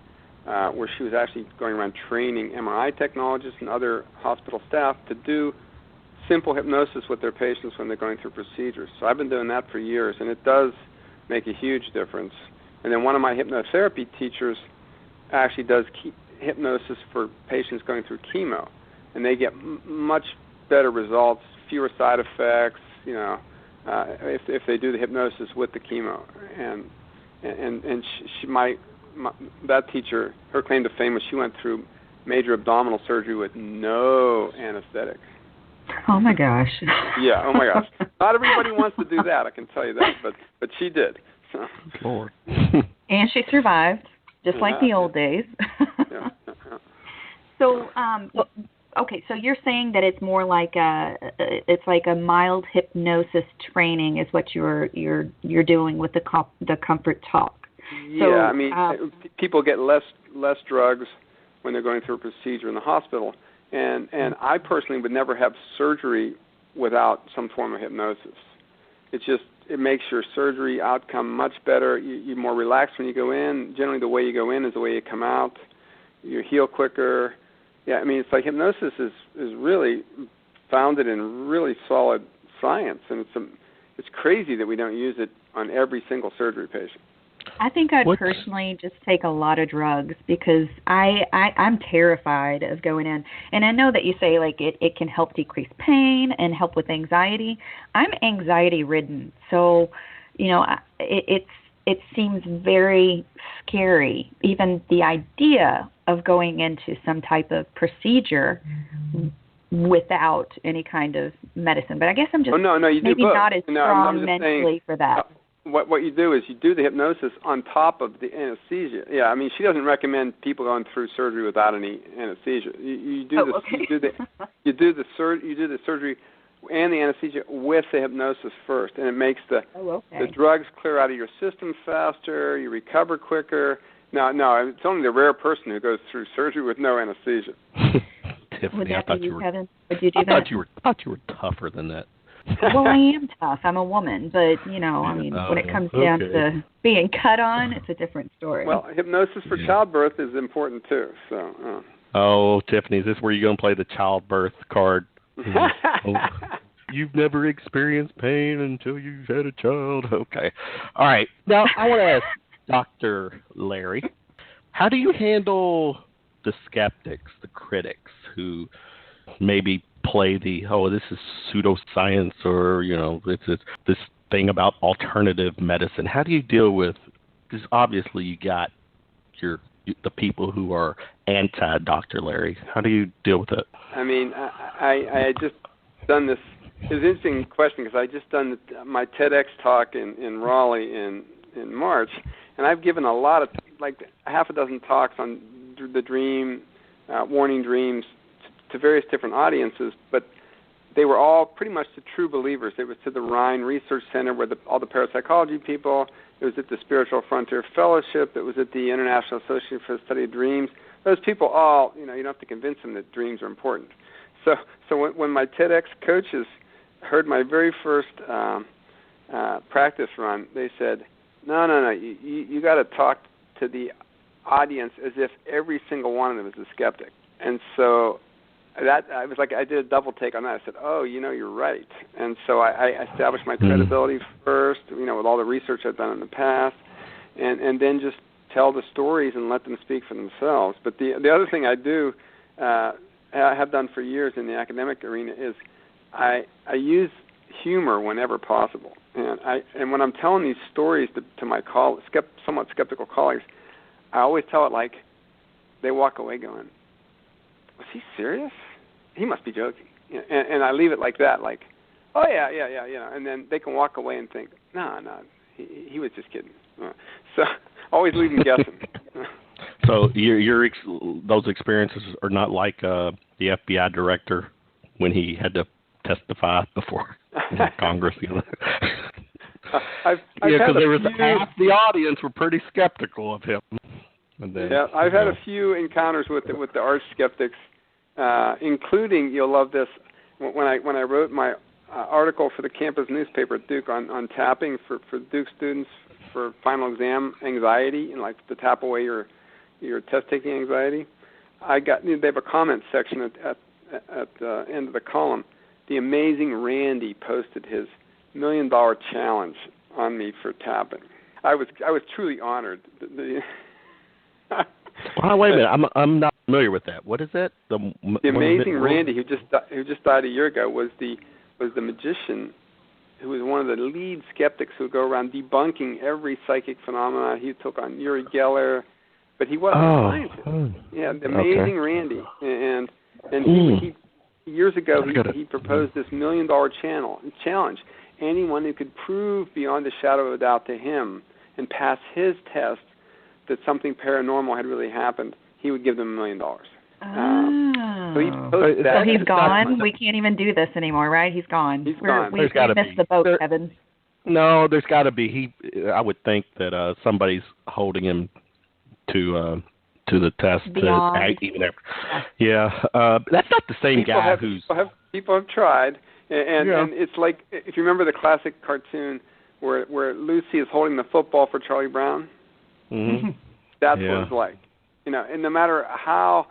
where she was actually going around training MRI technologists and other hospital staff to do simple hypnosis with their patients when they're going through procedures. So I've been doing that for years, and it does make a huge difference. And then one of my hypnotherapy teachers actually does hypnosis for patients going through chemo, and they get much better results, fewer side effects, if they do the hypnosis with the chemo. And that teacher, her claim to fame was she went through major abdominal surgery with no anesthetic. Oh my gosh. Yeah, oh my gosh. Not everybody wants to do that, I can tell you that, but she did. So. Lord. And she survived, just like the old days. Yeah. So, okay, so you're saying that it's more like it's like a mild hypnosis training is what you're doing with the comfort talk. Yeah, so, people get less drugs when they're going through a procedure in the hospital, and I personally would never have surgery without some form of hypnosis. It makes your surgery outcome much better. You're more relaxed when you go in. Generally, the way you go in is the way you come out. You heal quicker. Yeah, it's like hypnosis is really founded in really solid science, and it's crazy that we don't use it on every single surgery patient. I think I'd personally just take a lot of drugs because I'm terrified of going in. And I know that you say like it can help decrease pain and help with anxiety. I'm anxiety ridden. So, it's it seems very scary, even the idea of going into some type of procedure without any kind of medicine. But I guess I'm just maybe not as strong mentally for that. What you do is you do the hypnosis on top of the anesthesia. Yeah, I mean, she doesn't recommend people going through surgery without any anesthesia. You do the surgery and the anesthesia with the hypnosis first, and it makes the drugs clear out of your system faster. You recover quicker. No, it's only the rare person who goes through surgery with no anesthesia. Tiffany, I thought you were. Kevin? Would you do that? I thought you were tougher than that. Well, I am tough. I'm a woman, but when it comes down to being cut on, it's a different story. Well, hypnosis for childbirth is important too. So. Oh, Tiffany, is this where you're going to play the childbirth card? You've never experienced pain until you've had a child. Okay. All right. Now, I want to ask Dr. Larry, how do you handle the skeptics, the critics who maybe play this is pseudoscience, or, it's this thing about alternative medicine? How do you deal with, because obviously you got the people who are anti-Dr. Larry. How do you deal with it? I mean, I had just done this. It was an interesting question because I just done my TEDx talk in Raleigh in March, and I've given a lot of, like half a dozen talks on the dream, warning dreams, to various different audiences, but they were all pretty much to true believers. It was to the Rhine Research Center where all the parapsychology people. It was at the Spiritual Frontier Fellowship. It was at the International Association for the Study of Dreams. Those people all, you don't have to convince them that dreams are important. So when my TEDx coaches heard my very first practice run, they said, no, you got to talk to the audience as if every single one of them is a skeptic. And so that I was like, I did a double take on that. I said, you're right. And so I established my credibility first, with all the research I've done in the past, and then just tell the stories and let them speak for themselves. But the other thing I do, I have done for years in the academic arena, is I use humor whenever possible. And when I'm telling these stories to my somewhat skeptical colleagues, I always tell it like they walk away going, was he serious? He must be joking. And I leave it like that, like, oh, yeah, and then they can walk away and think, no, he was just kidding. So always leave them guessing. So those experiences are not like the FBI director when he had to testify before Congress. I've because there was half the audience were pretty skeptical of him. I've had a few encounters with the arch skeptics, including, you'll love this, when I wrote my article for the campus newspaper at Duke on tapping for Duke students for final exam anxiety, and like to tap away your test taking anxiety. They have a comment section at the end of the column. The amazing Randy posted his $1 million challenge on me for tapping. I was truly honored. Well, wait a minute. I'm not familiar with that. What is that? The amazing Randy, who just died a year ago, was the magician who was one of the lead skeptics who would go around debunking every psychic phenomenon. He took on Uri Geller, but he wasn't a scientist. Yeah, the amazing Randy, and he years ago he proposed this $1 million challenge. Anyone who could prove beyond a shadow of a doubt to him and pass his test that something paranormal had really happened, he would give them $1 million. So he's gone? We can't even do this anymore, right? He's gone. He's gone. We missed the boat, Kevin. No, there's got to be. I would think that somebody's holding him to the test. Beyond. That's not the same guy People have tried, and it's like, if you remember the classic cartoon where Lucy is holding the football for Charlie Brown. Mm-hmm. That's what it's like. And no matter how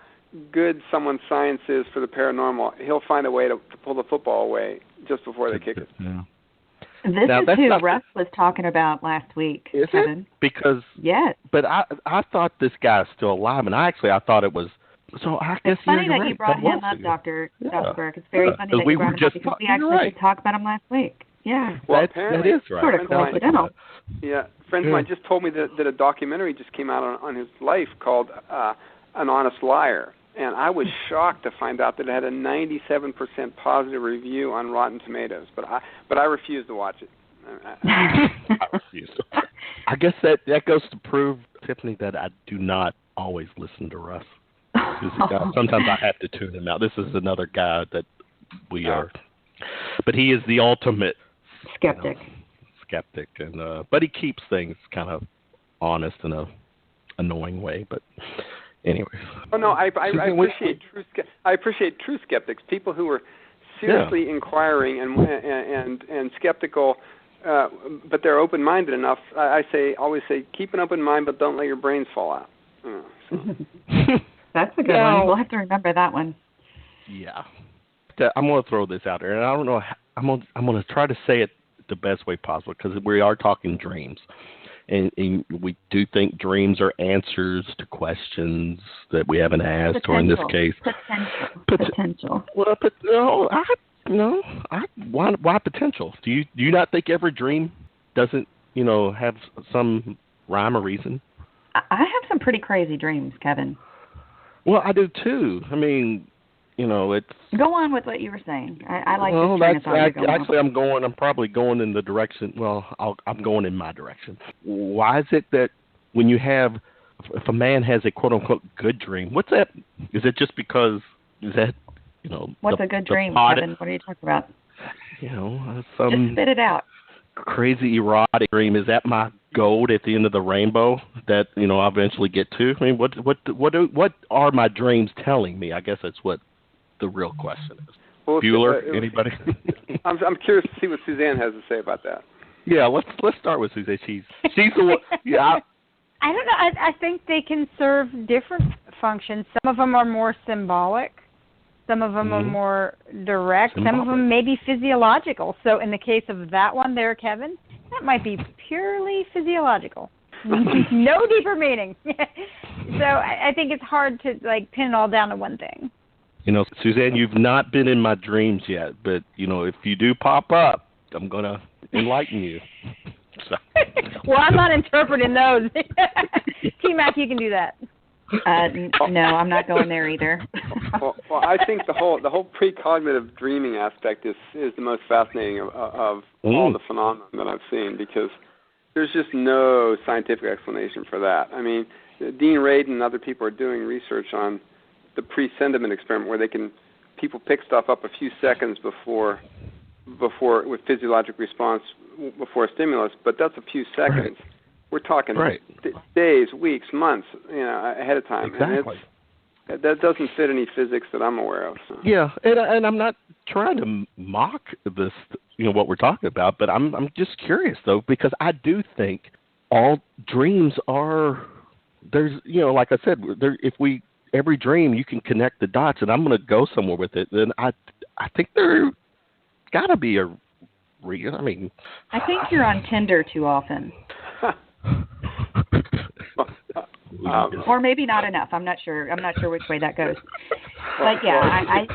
good someone's science is for the paranormal, he'll find a way to pull the football away just before they kick it. Yeah. This is who Russ was talking about last week, is Kevin. It? Because yes. But I thought this guy is still alive, and I thought it was. So I guess it's funny you brought him up, Dr. Burk. It's very funny that you brought him up because we actually did talk about him last week. Yeah. Well, that apparently, is right. Sort of coincidental. Friends of mine just told me that a documentary just came out on his life called An Honest Liar. And I was shocked to find out that it had a 97% positive review on Rotten Tomatoes. But I refuse to watch it. I refuse. I guess that goes to prove, Tiffany, that I do not always listen to Russ. Sometimes I have to tune him out. This is another guy that we are, but he is the ultimate skeptic. Skeptic, and but he keeps things kind of honest in a annoying way. But anyway. Oh no, I appreciate true skeptics, people who are seriously inquiring and skeptical. But they're open-minded enough. I always say, keep an open mind, but don't let your brains fall out. That's a good one. We'll have to remember that one. Yeah, I'm going to throw this out there, and I don't know. I'm going to try to say it the best way possible because we are talking dreams, and we do think dreams are answers to questions that we haven't asked, or in this case, potential. Well, but no, why potential? Do you not think every dream doesn't have some rhyme or reason? I have some pretty crazy dreams, Kevin. Well, I do too. I mean, it's. Go on with what you were saying. I like this train of thought. Actually, I'm probably going in the direction. Well, I'm going in my direction. Why is it that when you have, if a man has a quote unquote good dream, what's that? Is it just because What's a good dream, Kevin? What are you talking about? Some just spit it out. Crazy erotic dream. Is that my gold at the end of the rainbow that I'll eventually get to? I mean, what are my dreams telling me? I guess that's what the real question is. Well, Bueller, anybody? I'm curious to see what Suzanne has to say about that. Yeah, let's start with Suzanne. She's the one. Yeah. I don't know. I think they can serve different functions. Some of them are more symbolic. Some of them are more direct. Some of them may be physiological. So in the case of that one there, Kevin, that might be purely physiological. No deeper meaning. So I think it's hard to pin it all down to one thing. Suzanne, you've not been in my dreams yet, but if you do pop up, I'm gonna enlighten you. So. Well, I'm not interpreting those. T-Mac, you can do that. No, I'm not going there either. well, I think the whole precognitive dreaming aspect is the most fascinating of all the phenomena that I've seen, because there's just no scientific explanation for that. I mean, Dean Radin and other people are doing research on the pre-sentiment experiment, where people pick stuff up a few seconds before with physiologic response before a stimulus, but that's a few seconds. Right. We're talking days, weeks, months, ahead of time. Exactly. And that doesn't fit any physics that I'm aware of. So. Yeah, and I'm not trying to mock this, what we're talking about, but I'm just curious though, because I do think all dreams are there's like I said, every dream you can connect the dots, and I'm going to go somewhere with it. Then I think there got to be a reason. I mean, I think you're on Tinder too often. Or maybe not enough. I'm not sure which way that goes. But yeah,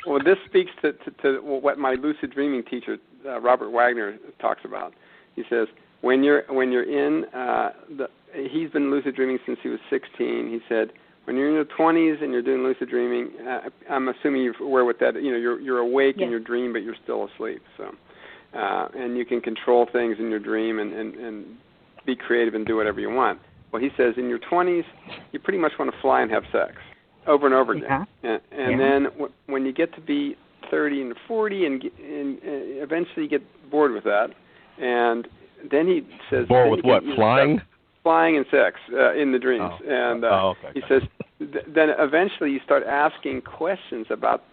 Well, this speaks to what my lucid dreaming teacher, Robert Wagner, talks about. He says when you're in he's been lucid dreaming since he was 16. He said when you're in your 20s and you're doing lucid dreaming, I'm assuming you're aware with that. You're awake in your dream, but you're still asleep. So, and you can control things in your dream and be creative and do whatever you want. Well, he says in your 20s, you pretty much want to fly and have sex over and over again. And then when you get to be 30 and 40 and eventually you get bored with that. And then he says... Bored with what, flying? Flying and sex in the dreams. Oh. And okay. He says then eventually you start asking questions about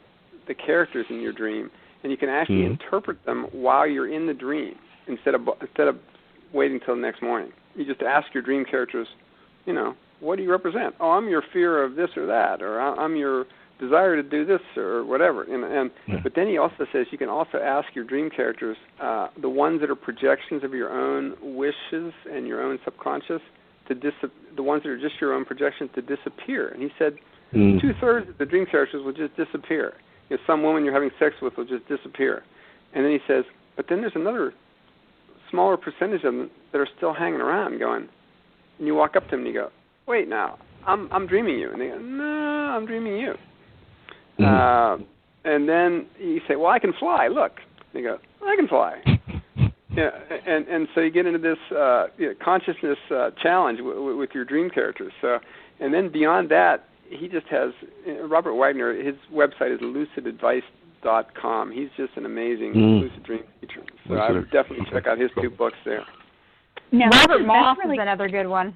the characters in your dream, and you can actually interpret them while you're in the dream instead of waiting till the next morning. You just ask your dream characters, what do you represent? Oh, I'm your fear of this or that, or I'm your desire to do this or whatever. But then he also says you can also ask your dream characters, the ones that are projections of your own wishes and your own subconscious, the ones that are just your own projections, to disappear. And he said 2/3 of the dream characters will just disappear. Some woman you're having sex with will just disappear. And then he says But then there's another smaller percentage of them that are still hanging around going, and you walk up to them and you go, wait, now, I'm dreaming you. And they go, no, I'm dreaming you. And then you say, well, I can fly, look. And they go, I can fly. Yeah, and so you get into this consciousness challenge with your dream characters. So, and then beyond that, he just has, Robert Wagner, his website is lucidadvice.com. He's just an amazing lucid dream teacher. So I would definitely check out his 2 books there. Now, Robert Moss is another good one.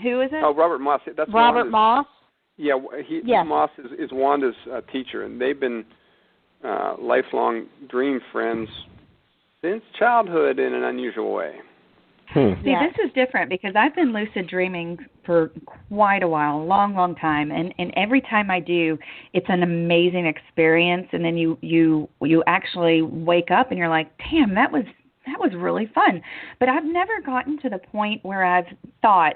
Who is it? Oh, Robert Moss. That's Robert Moss? Yeah, Moss is Wanda's teacher, and they've been lifelong dream friends since childhood in an unusual way. See, this is different because I've been lucid dreaming for quite a while, a long, long time, and every time I do, it's an amazing experience. And then you actually wake up and you're like, damn, that was really fun. But I've never gotten to the point where I've thought,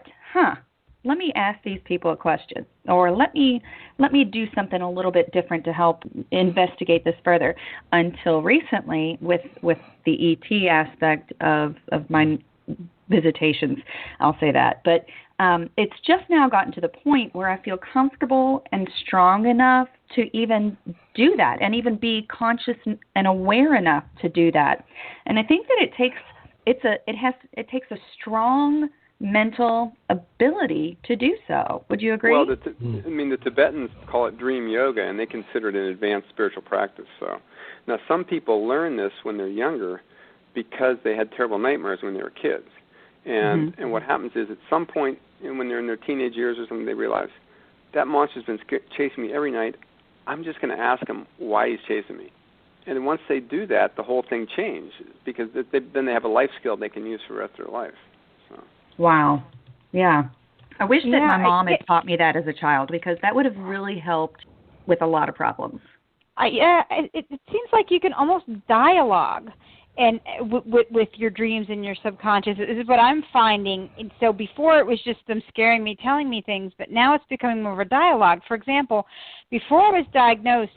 let me ask these people a question, or let me do something a little bit different to help investigate this further. Until recently, with the ET aspect of my visitations, I'll say that. But it's just now gotten to the point where I feel comfortable and strong enough to even do that, and even be conscious and aware enough to do that. And I think that it takes a strong mental ability to do so. Would you agree? Well, the Tibetans call it dream yoga, and they consider it an advanced spiritual practice. So now some people learn this when they're younger because they had terrible nightmares when they were kids. And what happens is at some point when they're in their teenage years or something, they realize that monster's been chasing me every night. I'm just going to ask him why he's chasing me. And then once they do that, the whole thing changes because then they have a life skill they can use for the rest of their life. So. Wow. Yeah. I wish that my mom had taught me that as a child, because that would have really helped with a lot of problems. It seems like you can almost dialogue and with your dreams and your subconscious. This is what I'm finding. And so before it was just them scaring me, telling me things, but now it's becoming more of a dialogue. For example, before I was diagnosed,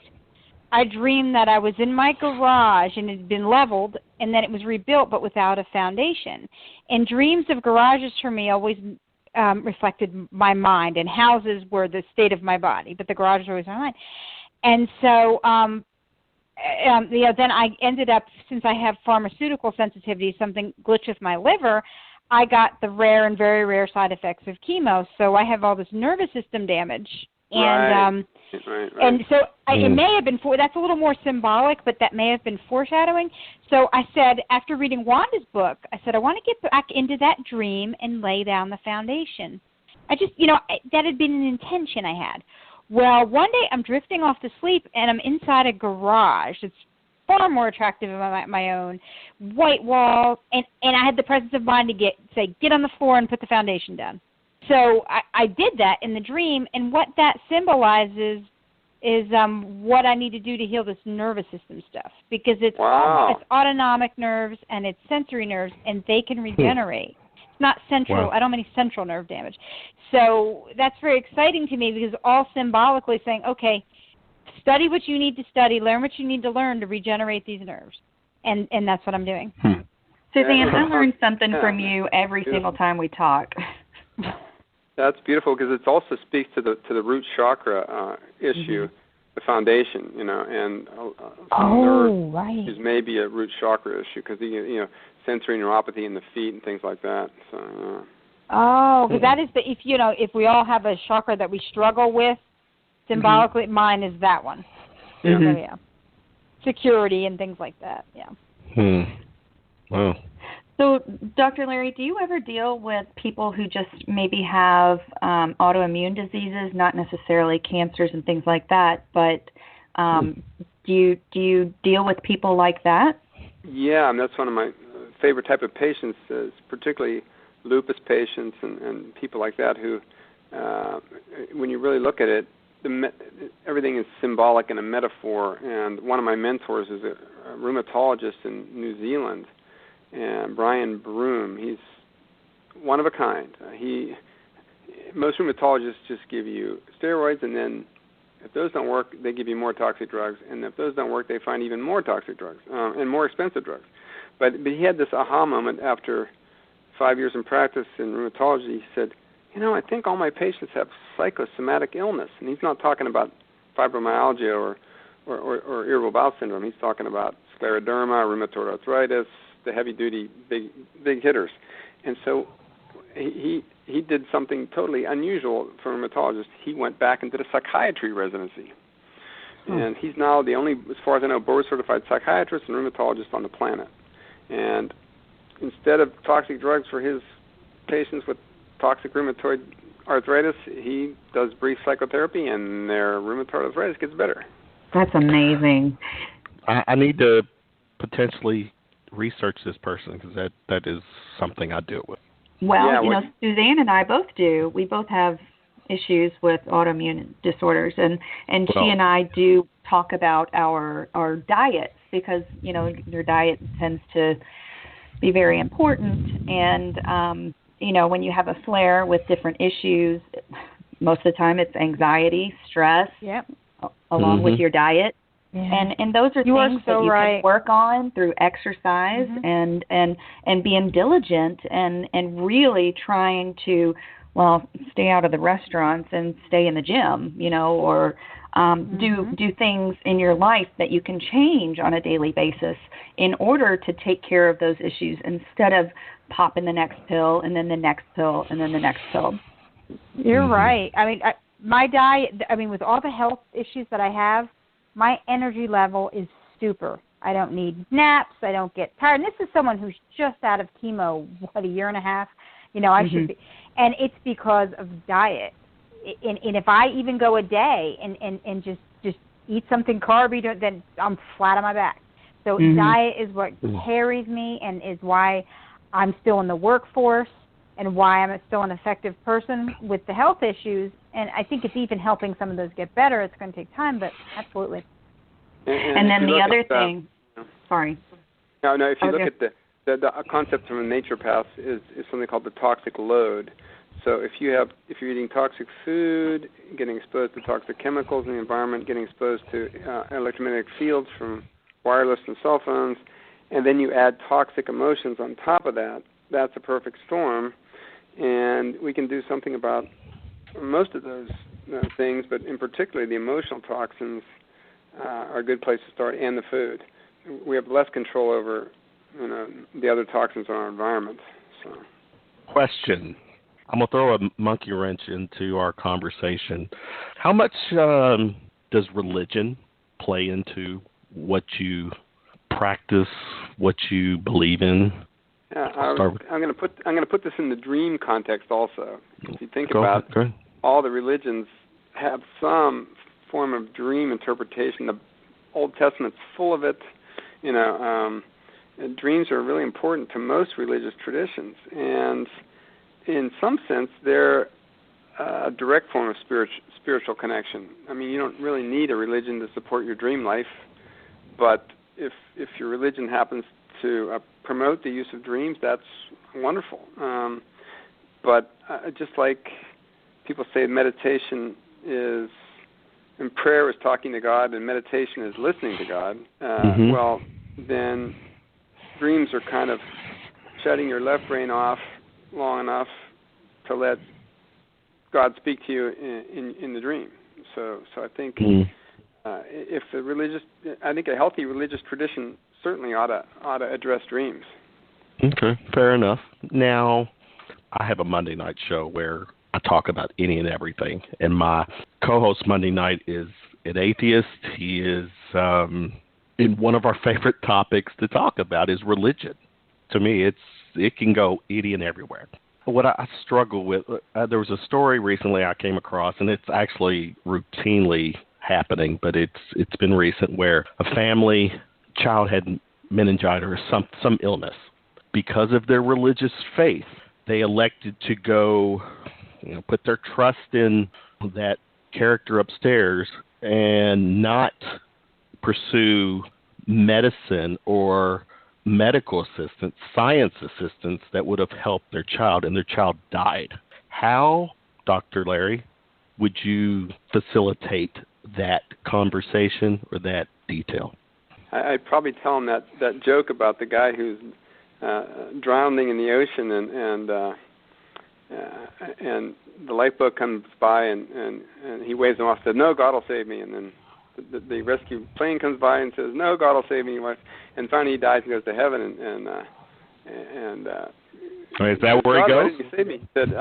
I dreamed that I was in my garage and it had been leveled, and then it was rebuilt but without a foundation. And dreams of garages for me always reflected my mind, and houses were the state of my body, but the garages were always my mind. And so then I ended up, since I have pharmaceutical sensitivity, something glitched with my liver, I got the rare and very rare side effects of chemo. So I have all this nervous system damage. And right. And so it may have been, that's a little more symbolic, but that may have been foreshadowing. So I said, after reading Wanda's book, I said, I want to get back into that dream and lay down the foundation. I just, that had been an intention I had. Well, one day I'm drifting off to sleep, and I'm inside a garage. It's far more attractive than my own, white walls, and I had the presence of mind to get on the floor and put the foundation down. So I did that in the dream, and what that symbolizes is what I need to do to heal this nervous system stuff, because it's autonomic nerves and it's sensory nerves, and they can regenerate. It's not central. I don't mean central nerve damage. So that's very exciting to me, because it's all symbolically saying, okay, study what you need to study, learn what you need to learn to regenerate these nerves, and that's what I'm doing. Suzanne, I learn something from you every single time we talk. That's beautiful, because it also speaks to the root chakra issue, the foundation, and nerve is maybe a root chakra issue, because sensory neuropathy in the feet and things like that. So. Because that is if we all have a chakra that we struggle with, symbolically, mine is that one. So, security and things like that. Yeah. Wow. So, Dr. Larry, do you ever deal with people who just maybe have autoimmune diseases, not necessarily cancers and things like that, but do you deal with people like that? Yeah, and that's one of my favorite type of patients, is particularly lupus patients and people like that who, when you really look at it, everything is symbolic and a metaphor. And one of my mentors is a rheumatologist in New Zealand, and Brian Broom. He's one of a kind. Most rheumatologists just give you steroids and then If those don't work, they give you more toxic drugs. And if those don't work, they find even more toxic drugs and more expensive drugs. But he had this aha moment after 5 years in practice in rheumatology. He said, I think all my patients have psychosomatic illness. And he's not talking about fibromyalgia or irritable bowel syndrome. He's talking about scleroderma, rheumatoid arthritis, the heavy-duty big hitters. And so he did something totally unusual for a rheumatologist. He went back into the psychiatry residency. And he's now the only, as far as I know, board-certified psychiatrist and rheumatologist on the planet. And instead of toxic drugs for his patients with toxic rheumatoid arthritis, he does brief psychotherapy, and their rheumatoid arthritis gets better. That's amazing. I need to potentially research this person because that is something I deal with. Well, Suzanne and I both do. We both have issues with autoimmune disorders, and she and I do talk about our diets because, your diet tends to be very important. And, when you have a flare with different issues, most of the time it's anxiety, stress, along with your diet. Yeah. And those are things that you can work on through exercise and being diligent and really trying to, stay out of the restaurants and stay in the gym, or do things in your life that you can change on a daily basis in order to take care of those issues instead of popping the next pill and then the next pill and then the next pill. You're right. I mean, my diet, with all the health issues that I have, my energy level is super. I don't need naps. I don't get tired. And this is someone who's just out of chemo, a year and a half. I should be. And it's because of diet. And if I even go a day and just eat something carby, then I'm flat on my back. So diet is what carries me and is why I'm still in the workforce and why I'm still an effective person with the health issues. And I think it's even helping some of those get better. It's going to take time, but absolutely. And then the other thing, sorry. No, if you look at the concept from a naturopath is something called the toxic load. So if you're eating toxic food, getting exposed to toxic chemicals in the environment, getting exposed to electromagnetic fields from wireless and cell phones, and then you add toxic emotions on top of that, that's a perfect storm. And we can do something about most of those things, but in particular the emotional toxins are a good place to start, and the food. We have less control over the other toxins in our environment. So. Question. I'm going to throw a monkey wrench into our conversation. How much does religion play into what you practice, what you believe in? Yeah, I'm going to put this in the dream context also. If you think about all the religions have some form of dream interpretation. The Old Testament's full of it. Dreams are really important to most religious traditions, and in some sense, they're a direct form of spiritual connection. You don't really need a religion to support your dream life, but if your religion happens to promote the use of dreams, that's wonderful. But just like people say meditation is, and prayer is talking to God and meditation is listening to God, well, then dreams are kind of shutting your left brain off long enough to let God speak to you in the dream. So I think if I think a healthy religious tradition certainly ought to address dreams. Okay, fair enough. Now, I have a Monday night show where I talk about any and everything, and my co-host Monday night is an atheist. He is, and one of our favorite topics to talk about is religion. To me, it can go any and everywhere. What I struggle with, there was a story recently I came across, and it's actually routinely happening, but it's been recent, where a family child had meningitis or some illness. Because of their religious faith, they elected to go, put their trust in that character upstairs and not pursue medicine or medical assistance, science assistance that would have helped their child, and their child died. How, Dr. Larry, would you facilitate that conversation or that detail? I'd probably tell him that joke about the guy who's drowning in the ocean, and the lifeboat comes by, and he waves him off, says, "No, God will save me," and then the rescue plane comes by and says, "No, God will save me," and finally he dies and goes to heaven, and is that where he goes? Why didn't you save me? He said,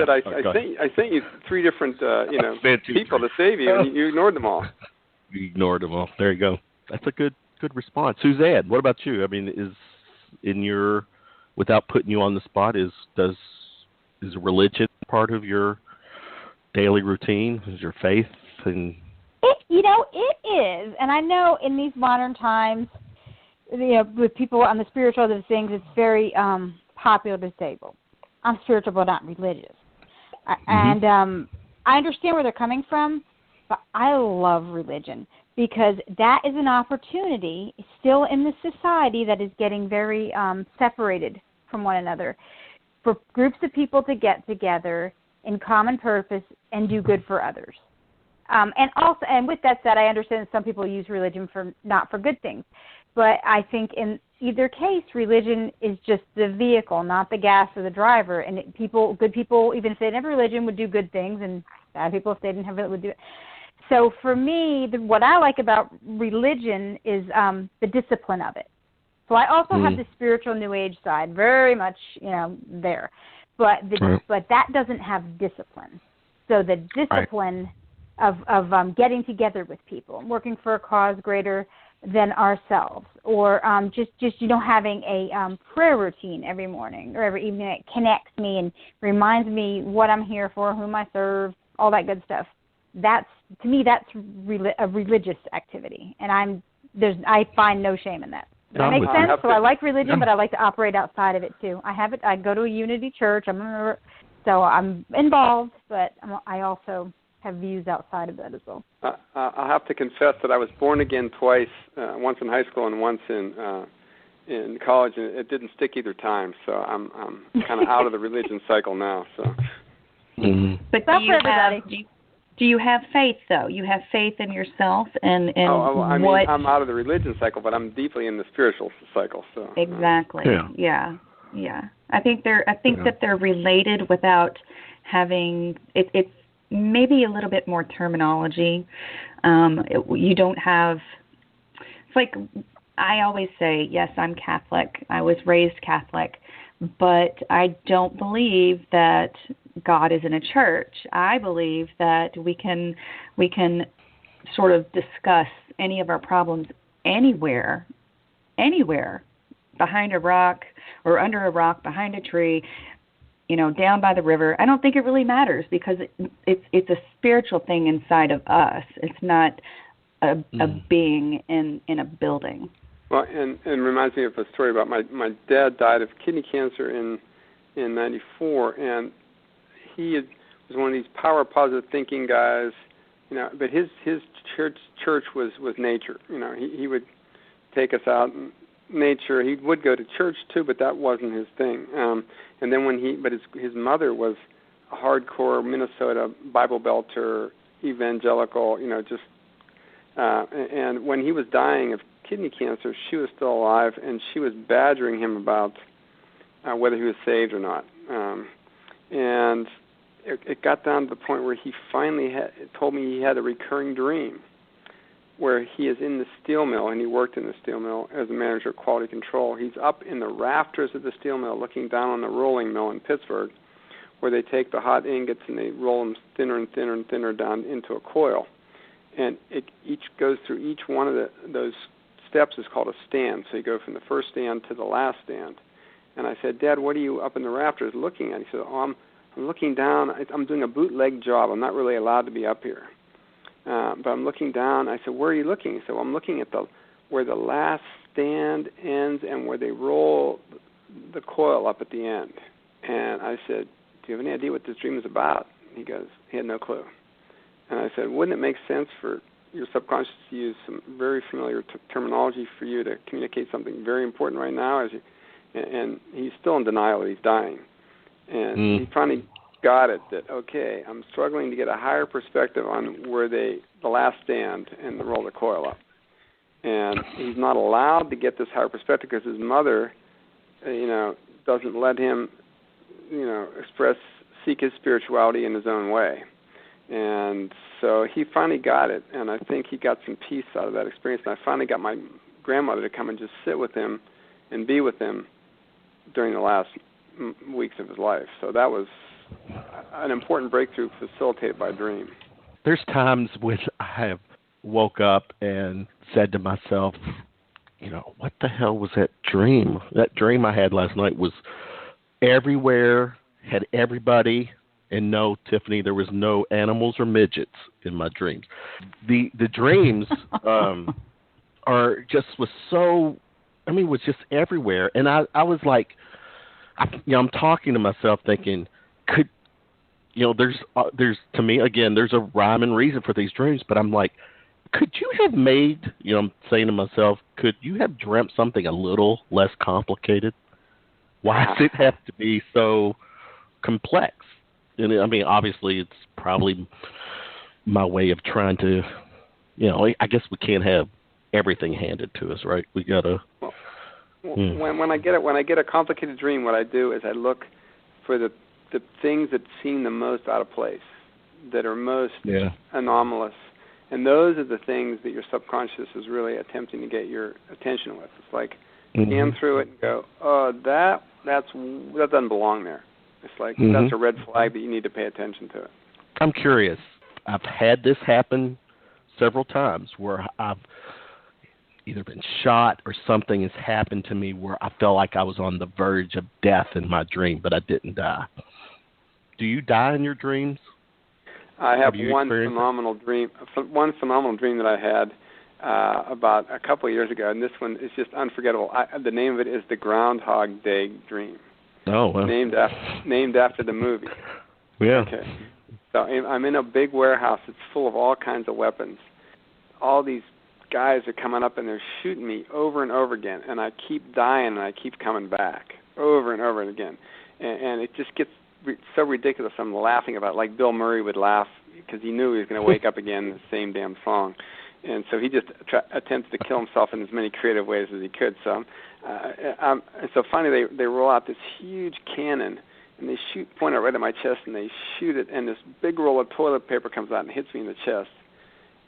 I sent you 3 different people to save you, and you ignored them all. You ignored them all. There you go. That's a good response. Suzanne, what about you? I mean, without putting you on the spot, is religion part of your daily routine? Is your faith? And it is. And I know in these modern times, with people on the spiritual other things, it's very popular to say, well, I'm spiritual but not religious. And I understand where they're coming from, but I love religion because that is an opportunity still in the society that is getting very separated from one another for groups of people to get together in common purpose and do good for others. And with that said, I understand that some people use religion not for good things, but I think in either case, religion is just the vehicle, not the gas or the driver. And good people, even if they didn't have religion, would do good things, and bad people, if they didn't have it, would do it. So for me, what I like about religion is the discipline of it. So I also have the spiritual New Age side, very much, there, but that doesn't have discipline. So the discipline of getting together with people, working for a cause greater than ourselves, or just having a prayer routine every morning or every evening that connects me and reminds me what I'm here for, whom I serve, all that good stuff. To me, that's a religious activity, and I find no shame in that. Does that make sense? So I like religion, but I like to operate outside of it too. I go to a Unity church. So I'm involved, but I also have views outside of that as well. I'll have to confess that I was born again twice, once in high school and once in college, and it didn't stick either time. So I'm kind of out of the religion cycle now. So. But do you have faith though? You have faith in yourself and I'm out of the religion cycle, but I'm deeply in the spiritual cycle. So exactly. Yeah. I think that they're related without having it's maybe a little bit more terminology. You don't have. It's like I always say, yes, I'm Catholic. I was raised Catholic, but I don't believe that God is in a church. I believe that we can sort of discuss any of our problems anywhere, behind a rock or under a rock, behind a tree, down by the river. I don't think it really matters because it's a spiritual thing inside of us. It's not a being in a building. Well, and reminds me of a story about my dad died of kidney cancer in 94, and he was one of these power positive thinking guys, but his church was nature. He would take us out in nature. He would go to church too, but that wasn't his thing. And then his mother was a hardcore Minnesota Bible Belter, evangelical, and when he was dying of kidney cancer, she was still alive, and she was badgering him about whether he was saved or not. And it got down to the point where he finally told me he had a recurring dream where he is in the steel mill, and he worked in the steel mill as a manager of quality control. He's up in the rafters of the steel mill looking down on the rolling mill in Pittsburgh, where they take the hot ingots and they roll them thinner and thinner and thinner down into a coil. And it goes through each one of those steps is called a stand. So you go from the first stand to the last stand. And I said, Dad, what are you up in the rafters looking at? He said, I'm looking down. I'm doing a bootleg job. I'm not really allowed to be up here. But I'm looking down. I said, where are you looking? He said, well, I'm looking at where the last stand ends and where they roll the coil up at the end. And I said, do you have any idea what this dream is about? He goes, he had no clue. And I said, wouldn't it make sense for your subconscious to use some very familiar terminology for you to communicate something very important right now? And he's still in denial that he's dying. And he finally got it that, okay, I'm struggling to get a higher perspective on where the last stand and the roll the coil up. And he's not allowed to get this higher perspective because his mother, doesn't let him, seek his spirituality in his own way. And so he finally got it, and I think he got some peace out of that experience. And I finally got my grandmother to come and just sit with him and be with him during the last weeks of his life. So that was an important breakthrough facilitated by a dream. There's times when I have woke up and said to myself, what the hell was that dream? That dream I had last night was everywhere, had everybody, and no, Tiffany, there was no animals or midgets in my dreams. The dreams was just everywhere. And I was like, I'm talking to myself thinking, there's to me, again, there's a rhyme and reason for these dreams, but I'm like, could you have made, I'm saying to myself, could you have dreamt something a little less complicated? Why does it have to be so complex? And I mean, obviously, it's probably my way of trying to, I guess we can't have everything handed to us, right? We gotta. When I get a complicated dream, what I do is I look for the things that seem the most out of place, that are most anomalous. And those are the things that your subconscious is really attempting to get your attention with. It's like scan through it and go, oh, that doesn't belong there. It's like that's a red flag that you need to pay attention to it. I'm curious. I've had this happen several times where I've either been shot or something has happened to me where I felt like I was on the verge of death in my dream, but I didn't die. Do you die in your dreams? I have one phenomenal dream that I had about a couple of years ago, and this one is just unforgettable. The name of it is the Groundhog Day Dream. Oh, wow. Named after the movie. Yeah. Okay. So I'm in a big warehouse. It's full of all kinds of weapons. All these guys are coming up and they're shooting me over and over again, and I keep dying and I keep coming back over and over again, and it just gets so ridiculous. I'm laughing about it, like Bill Murray would laugh because he knew he was going to wake up again in the same damn song. And so he just attempted to kill himself in as many creative ways as he could. So and so finally they roll out this huge cannon, and they point it right at my chest, and they shoot it, and this big roll of toilet paper comes out and hits me in the chest.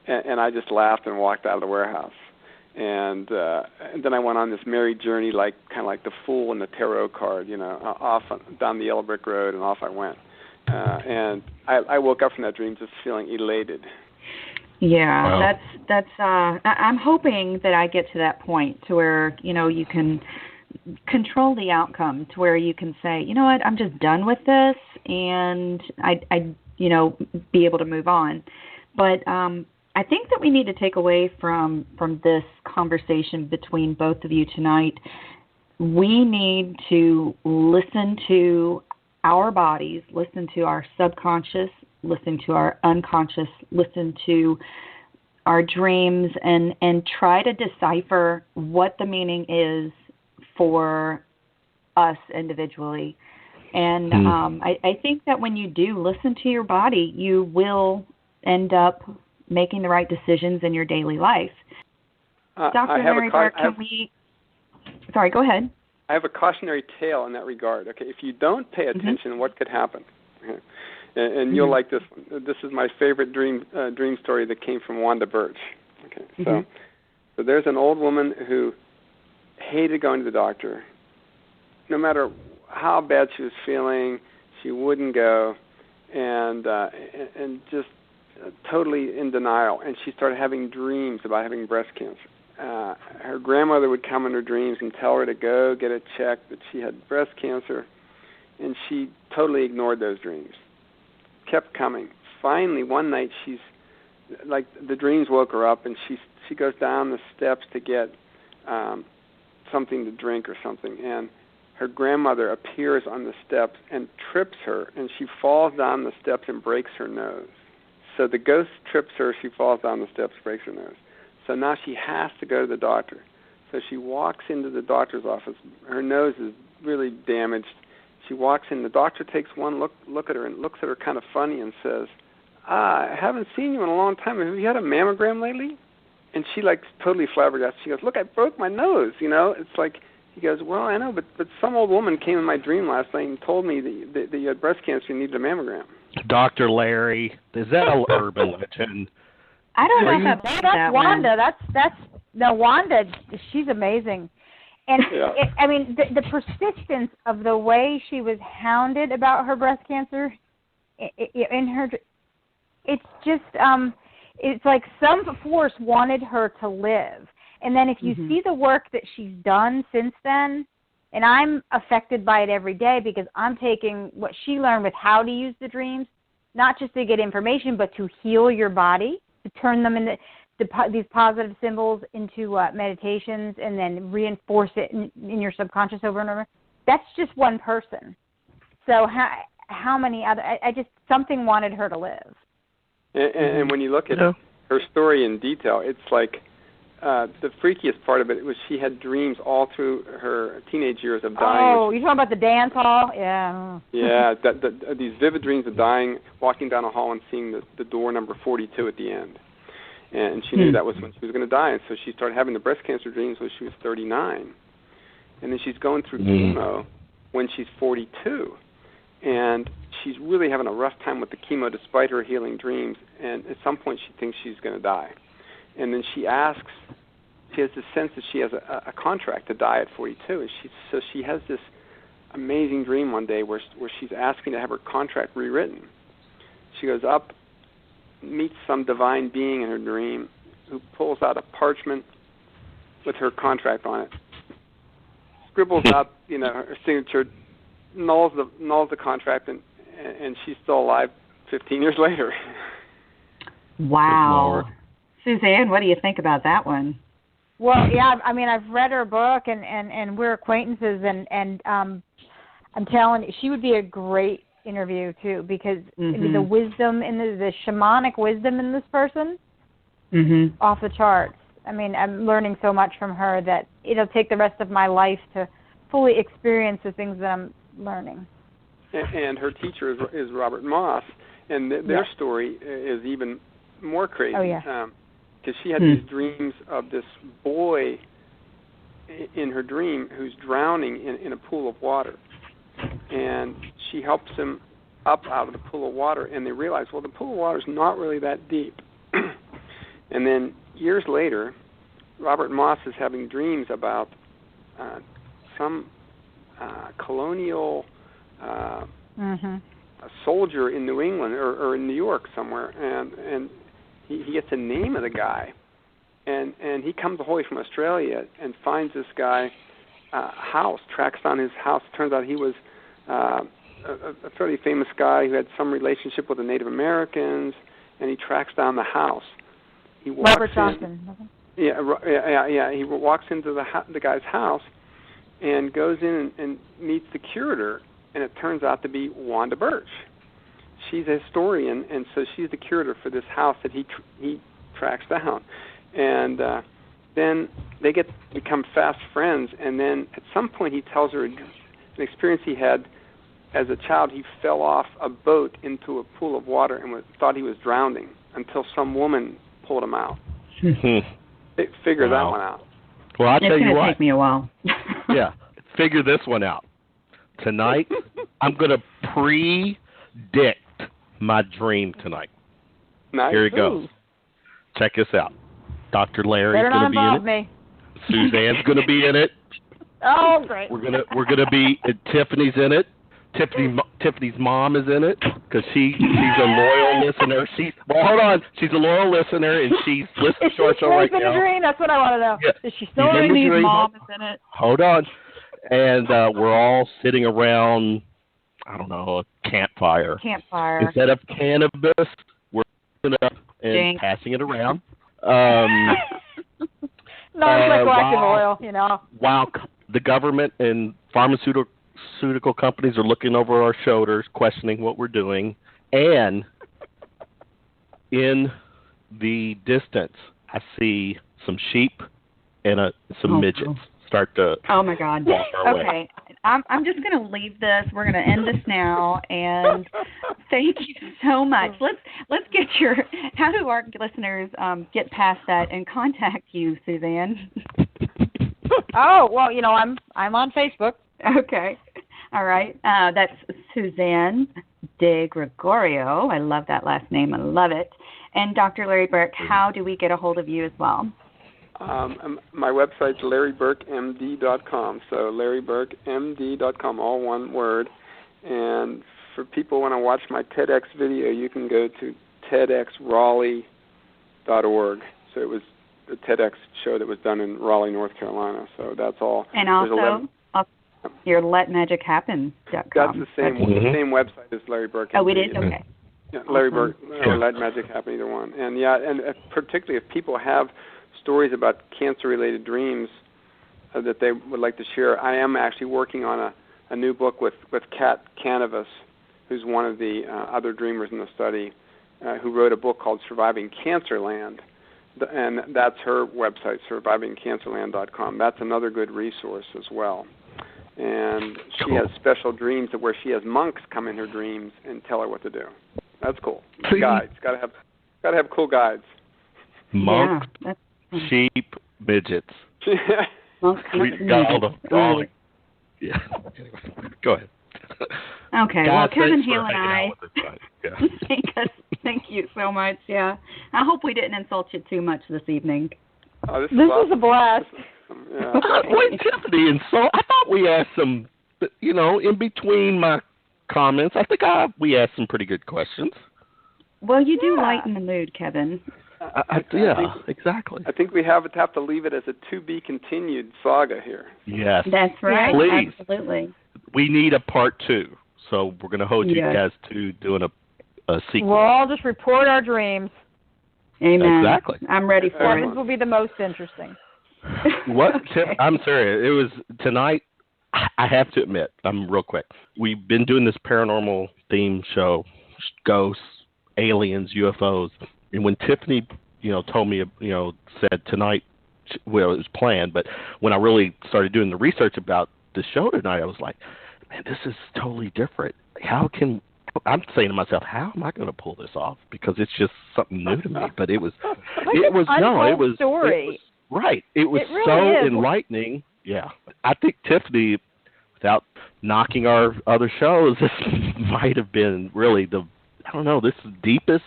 And I just laughed and walked out of the warehouse. And then I went on this merry journey, kind of like the fool in the tarot card, off down the yellow brick road, and off I went. And I woke up from that dream just feeling elated. Yeah, wow. that's. I'm hoping that I get to that point to where you can control the outcome, to where you can say, you know what, I'm just done with this, and I be able to move on. But I think that we need to take away from this conversation between both of you tonight, we need to listen to our bodies, listen to our subconscious, listen to our unconscious, listen to our dreams, and try to decipher what the meaning is for us individually. And I think that when you do listen to your body, you will end up making the right decisions in your daily life. Dr. Larry Burk, Sorry, go ahead. I have a cautionary tale in that regard. Okay, if you don't pay attention, what could happen? Okay. And you'll like this one. This is my favorite dream story that came from Wanda Birch. Okay, so there's an old woman who hated going to the doctor. No matter how bad she was feeling, she wouldn't go, and just totally in denial. And she started having dreams about having breast cancer. Her grandmother would come in her dreams and tell her to go get it checked that she had breast cancer, and she totally ignored those dreams. Kept coming. Finally, one night, she's like, the dreams woke her up, and she goes down the steps to get something to drink or something, and her grandmother appears on the steps and trips her, and she falls down the steps and breaks her nose. So the ghost trips her, she falls down the steps, breaks her nose. So now she has to go to the doctor. So she walks into the doctor's office. Her nose is really damaged. she walks in. The doctor takes one look at her and looks at her kind of funny and says, I haven't seen you in a long time. Have you had a mammogram lately? And she like totally flabbergasted. She goes, look, I broke my nose, you know. It's like, he goes, well, I know, but some old woman came in my dream last night and told me that you had breast cancer and needed a mammogram. Dr. Larry, is that an urban legend? I don't know if that's Wanda. That's Wanda. She's amazing. And I mean, the persistence of the way she was hounded about her breast cancer in her, it's just, it's like some force wanted her to live. And then if you see the work that she's done since then, and I'm affected by it every day because I'm taking what she learned with how to use the dreams, not just to get information, but to heal your body, to turn them into these positive symbols into meditations and then reinforce it in your subconscious over and over. That's just one person. So how many other, I just, something wanted her to live. And when you look at her story in detail, it's like the freakiest part of it was she had dreams all through her teenage years of dying. Oh, you're talking about the dance hall? Yeah. Yeah, these vivid dreams of dying, walking down a hall and seeing the door number 42 at the end. And she knew that was when she was going to die, and so she started having the breast cancer dreams when she was 39. And then she's going through chemo when she's 42. And she's really having a rough time with the chemo despite her healing dreams, and at some point she thinks she's going to die. And then she has this sense that she has a contract to die at 42, and she has this amazing dream one day where she's asking to have her contract rewritten. She goes up, meets some divine being in her dream who pulls out a parchment with her contract on it, scribbles out, her signature, nulls the contract, and she's still alive 15 years later. Wow. Suzanne, what do you think about that one? Well, yeah, I mean, I've read her book, and we're acquaintances, and I'm telling you, she would be a great interview too, because the wisdom and the shamanic wisdom in this person, off the charts. I mean, I'm learning so much from her that it'll take the rest of my life to fully experience the things that I'm learning. And her teacher is Robert Moss, and their story is even more crazy. Oh, yeah. Because she had these dreams of this boy in her dream who's drowning in a pool of water. And she helps him up out of the pool of water, and they realize, well, the pool of water is not really that deep. And then years later, Robert Moss is having dreams about some colonial a soldier in New England or in New York somewhere, and he gets the name of the guy, and he comes all the way from Australia and finds this guy house, tracks down his house. Turns out he was a fairly famous guy who had some relationship with the Native Americans, and he tracks down the house. He walks Robert Johnson. Yeah. He walks into the guy's house and goes in and meets the curator, and it turns out to be Wanda Birch. She's a historian, and so she's the curator for this house that he tracks down. And then they become fast friends, and then at some point he tells her an experience he had as a child. He fell off a boat into a pool of water and thought he was drowning until some woman pulled him out. They figured that one out. Well, I'll tell you what. It's going to take me a while. Yeah, figure this one out. Tonight, I'm going to predict my dream tonight. Nice. Here it goes. Check this out. Dr. Larry's going to be in it. Suzanne's going to be in it. Oh, great. We're gonna be. Tiffany's in it. Tiffany's mom is in it because she's a loyal listener. Hold on. She's a loyal listener and she's listening to our show right now. Is she still in a dream? That's what I want to know. Yeah. Is she still in the dream? Mom is in it. Hold on. And we're all sitting around, I don't know, a campfire. Instead of cannabis, we're picking it up and passing it around. Non-psychoactive oil, While the government and pharmaceutical companies are looking over our shoulders, questioning what we're doing, and in the distance, I see some sheep and some midgets start to Oh my God. walk our way. Okay. I'm just going to leave this. We're going to end this now, and thank you so much. Let's get how do our listeners get past that and contact you, Suzanne? Oh, well, I'm on Facebook. Okay. All right. That's Suzanne De Gregorio. I love that last name. I love it. And Dr. Larry Burk, how do we get a hold of you as well? My website's LarryBurkMD.com. So LarryBurkMD.com, all one word. And for people who want to watch my TEDx video, you can go to TEDxRaleigh.org. So it was a TEDx show that was done in Raleigh, North Carolina. So that's all. And also your LetMagicHappen.com. That's the same website as Larry Burk. Oh, it is? Okay. Yeah, Larry Burk or Let Magic Happen, either one. And particularly if people have stories about cancer-related dreams that they would like to share, I am actually working on a new book with Kat Cannabis, who's one of the other dreamers in the study, who wrote a book called Surviving Cancerland. And that's her website, survivingcancerland.com. That's another good resource as well. And she has special dreams where she has monks come in her dreams and tell her what to do. That's cool. Guides. Got to have cool guides. Monks, sheep, midgets. Monks, yeah. Anyway, go ahead. Okay. Guys, well, Kevin Hale and I thank you so much. Yeah. I hope we didn't insult you too much this evening. Oh, this was a blast. Wait, Tiffany, I thought we asked some, in between my comments, I think we asked some pretty good questions. Well, you do lighten the mood, Kevin. Exactly. I think we have to leave it as a to-be-continued saga here. Yes. That's right. Please. Absolutely. We need a part 2, so we're going to hold you guys to doing a sequel. We'll all just report our dreams. Amen. Exactly. I'm ready for it. Kevin's will be the most interesting. What? Okay. I'm sorry. It was tonight. I have to admit, real quick. We've been doing this paranormal theme show, ghosts, aliens, UFOs, and when Tiffany, told me, said tonight, well, it was planned, but when I really started doing the research about the show tonight, I was like, man, this is totally different. I'm saying to myself, how am I going to pull this off? Because it's just something new to me. But it was story. Right. It was really so is. enlightening. Yeah. I think Tiffany, without knocking our other shows, this might have been really this deepest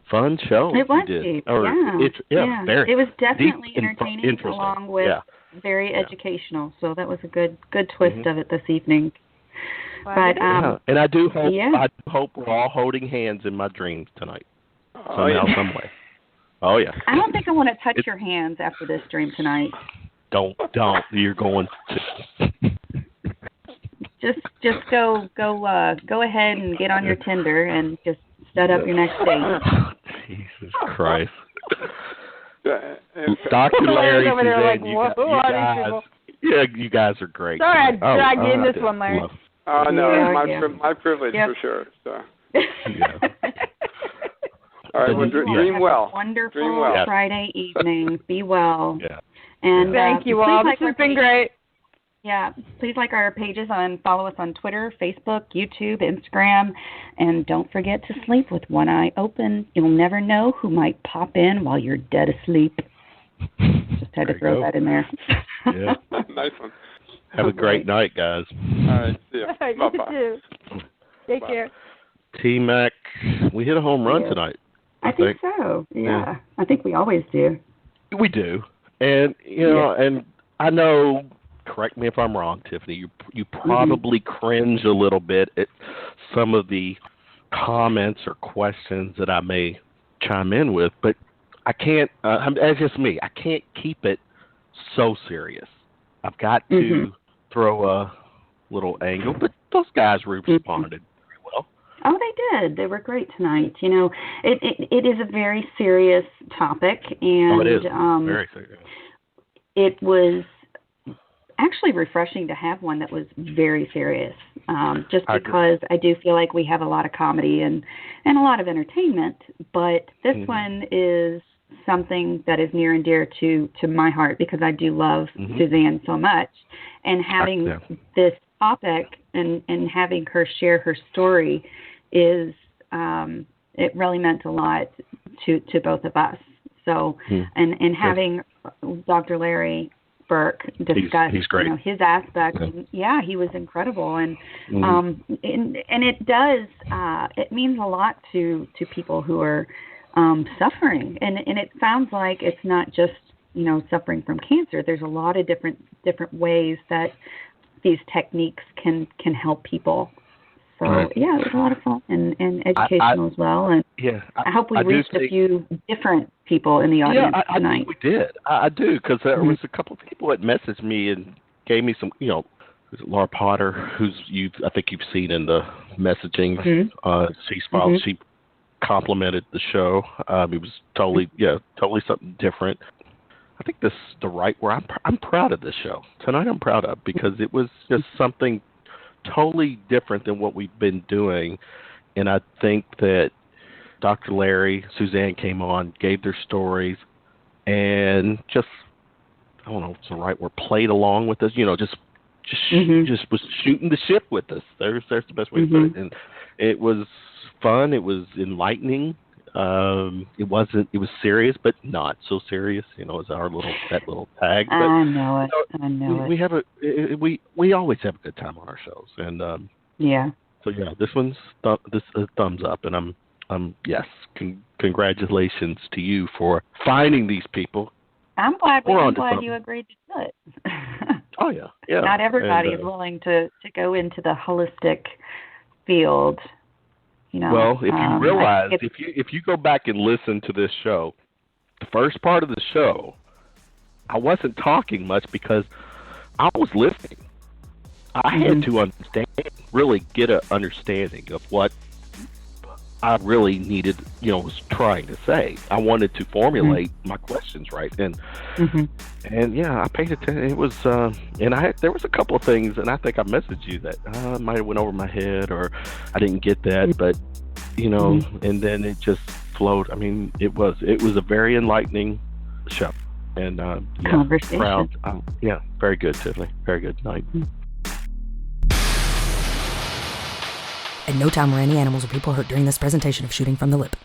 fun show it was we did. Deep. Very. It was definitely deep, entertaining along with very educational. So that was a good twist of it this evening. But and I do hope we're all holding hands in my dreams tonight. Somehow, some way. Oh yeah. I don't think I want to touch your hands after this dream tonight. Don't. You're going to. Just go ahead and get on your Tinder and just set up your next date. Jesus Christ. Dr. Larry, over there Suzanne, like, who are these people? Yeah, you guys are great. Sorry, I dragged you in this one, Larry. Oh, no, it's my privilege for sure. So. All right, well, dream well. Wonderful Dream well. Friday evening. Be well. Yeah. And thank you all. This has been great. Yeah, please like our pages follow us on Twitter, Facebook, YouTube, Instagram, and don't forget to sleep with one eye open. You'll never know who might pop in while you're dead asleep. Just had to throw that in there. Yeah. Nice one. Have a great night, guys. All right, see ya. Bye-bye. You too. Take care. T-Mac, we hit a home run tonight. I think so. Yeah. I think we always do. We do. And, and I know, correct me if I'm wrong, Tiffany, you probably cringe a little bit at some of the comments or questions that I may chime in with, but I can't, that's just me, I can't keep it so serious. I've got to throw a little angle, but those guys responded very well. Oh, they did. They were great tonight. It is a very serious topic, and it is very serious. It was actually refreshing to have one that was very serious, just because I do feel like we have a lot of comedy and a lot of entertainment, but this one is something that is near and dear to my heart because I do love Suzanne so much, and having this topic and having her share her story is it really meant a lot to both of us. So and having Dr. Larry Burk discuss he's great. His aspect. Yeah, he was incredible, and it does it means a lot to people who are suffering, and it sounds like it's not just suffering from cancer. There's a lot of different ways that these techniques can help people. So yeah, it was a lot of fun and educational as well. And I hope we reached a few different people in the audience tonight. I think we did. I do, because there was a couple of people that messaged me and gave me some, Laura Potter, I think you've seen in the messaging. She complimented the show. It was totally something different. I think this is the right where I'm proud of this show tonight. I'm proud of, because it was just something totally different than what we've been doing, and I think that Dr. Larry, Suzanne came on, gave their stories, and just, I don't know if it's the right word, played along with us. Just was shooting the ship with us. There's the best way to put it. And it was fun. It was enlightening. It was serious, but not so serious. As that little tag. But, I know it. We always have a good time on our shows, and So this one's this is thumbs up, and I'm yes, congratulations to you for finding these people. I'm glad you agreed to do it. Oh yeah. Not everybody is willing to go into the holistic field. Well, if you realize, if you go back and listen to this show, the first part of the show, I wasn't talking much because I was listening. I had to really get an understanding of what I really needed, was trying to say. I wanted to formulate my questions right, and I paid attention. It was, there was a couple of things, and I think I messaged you that might have went over my head, or I didn't get that, but and then it just flowed. I mean, it was a very enlightening show, and conversation. Proud. Very good, Tiffany. Very good night. At no time were any animals or people hurt during this presentation of Shooting from the Lip.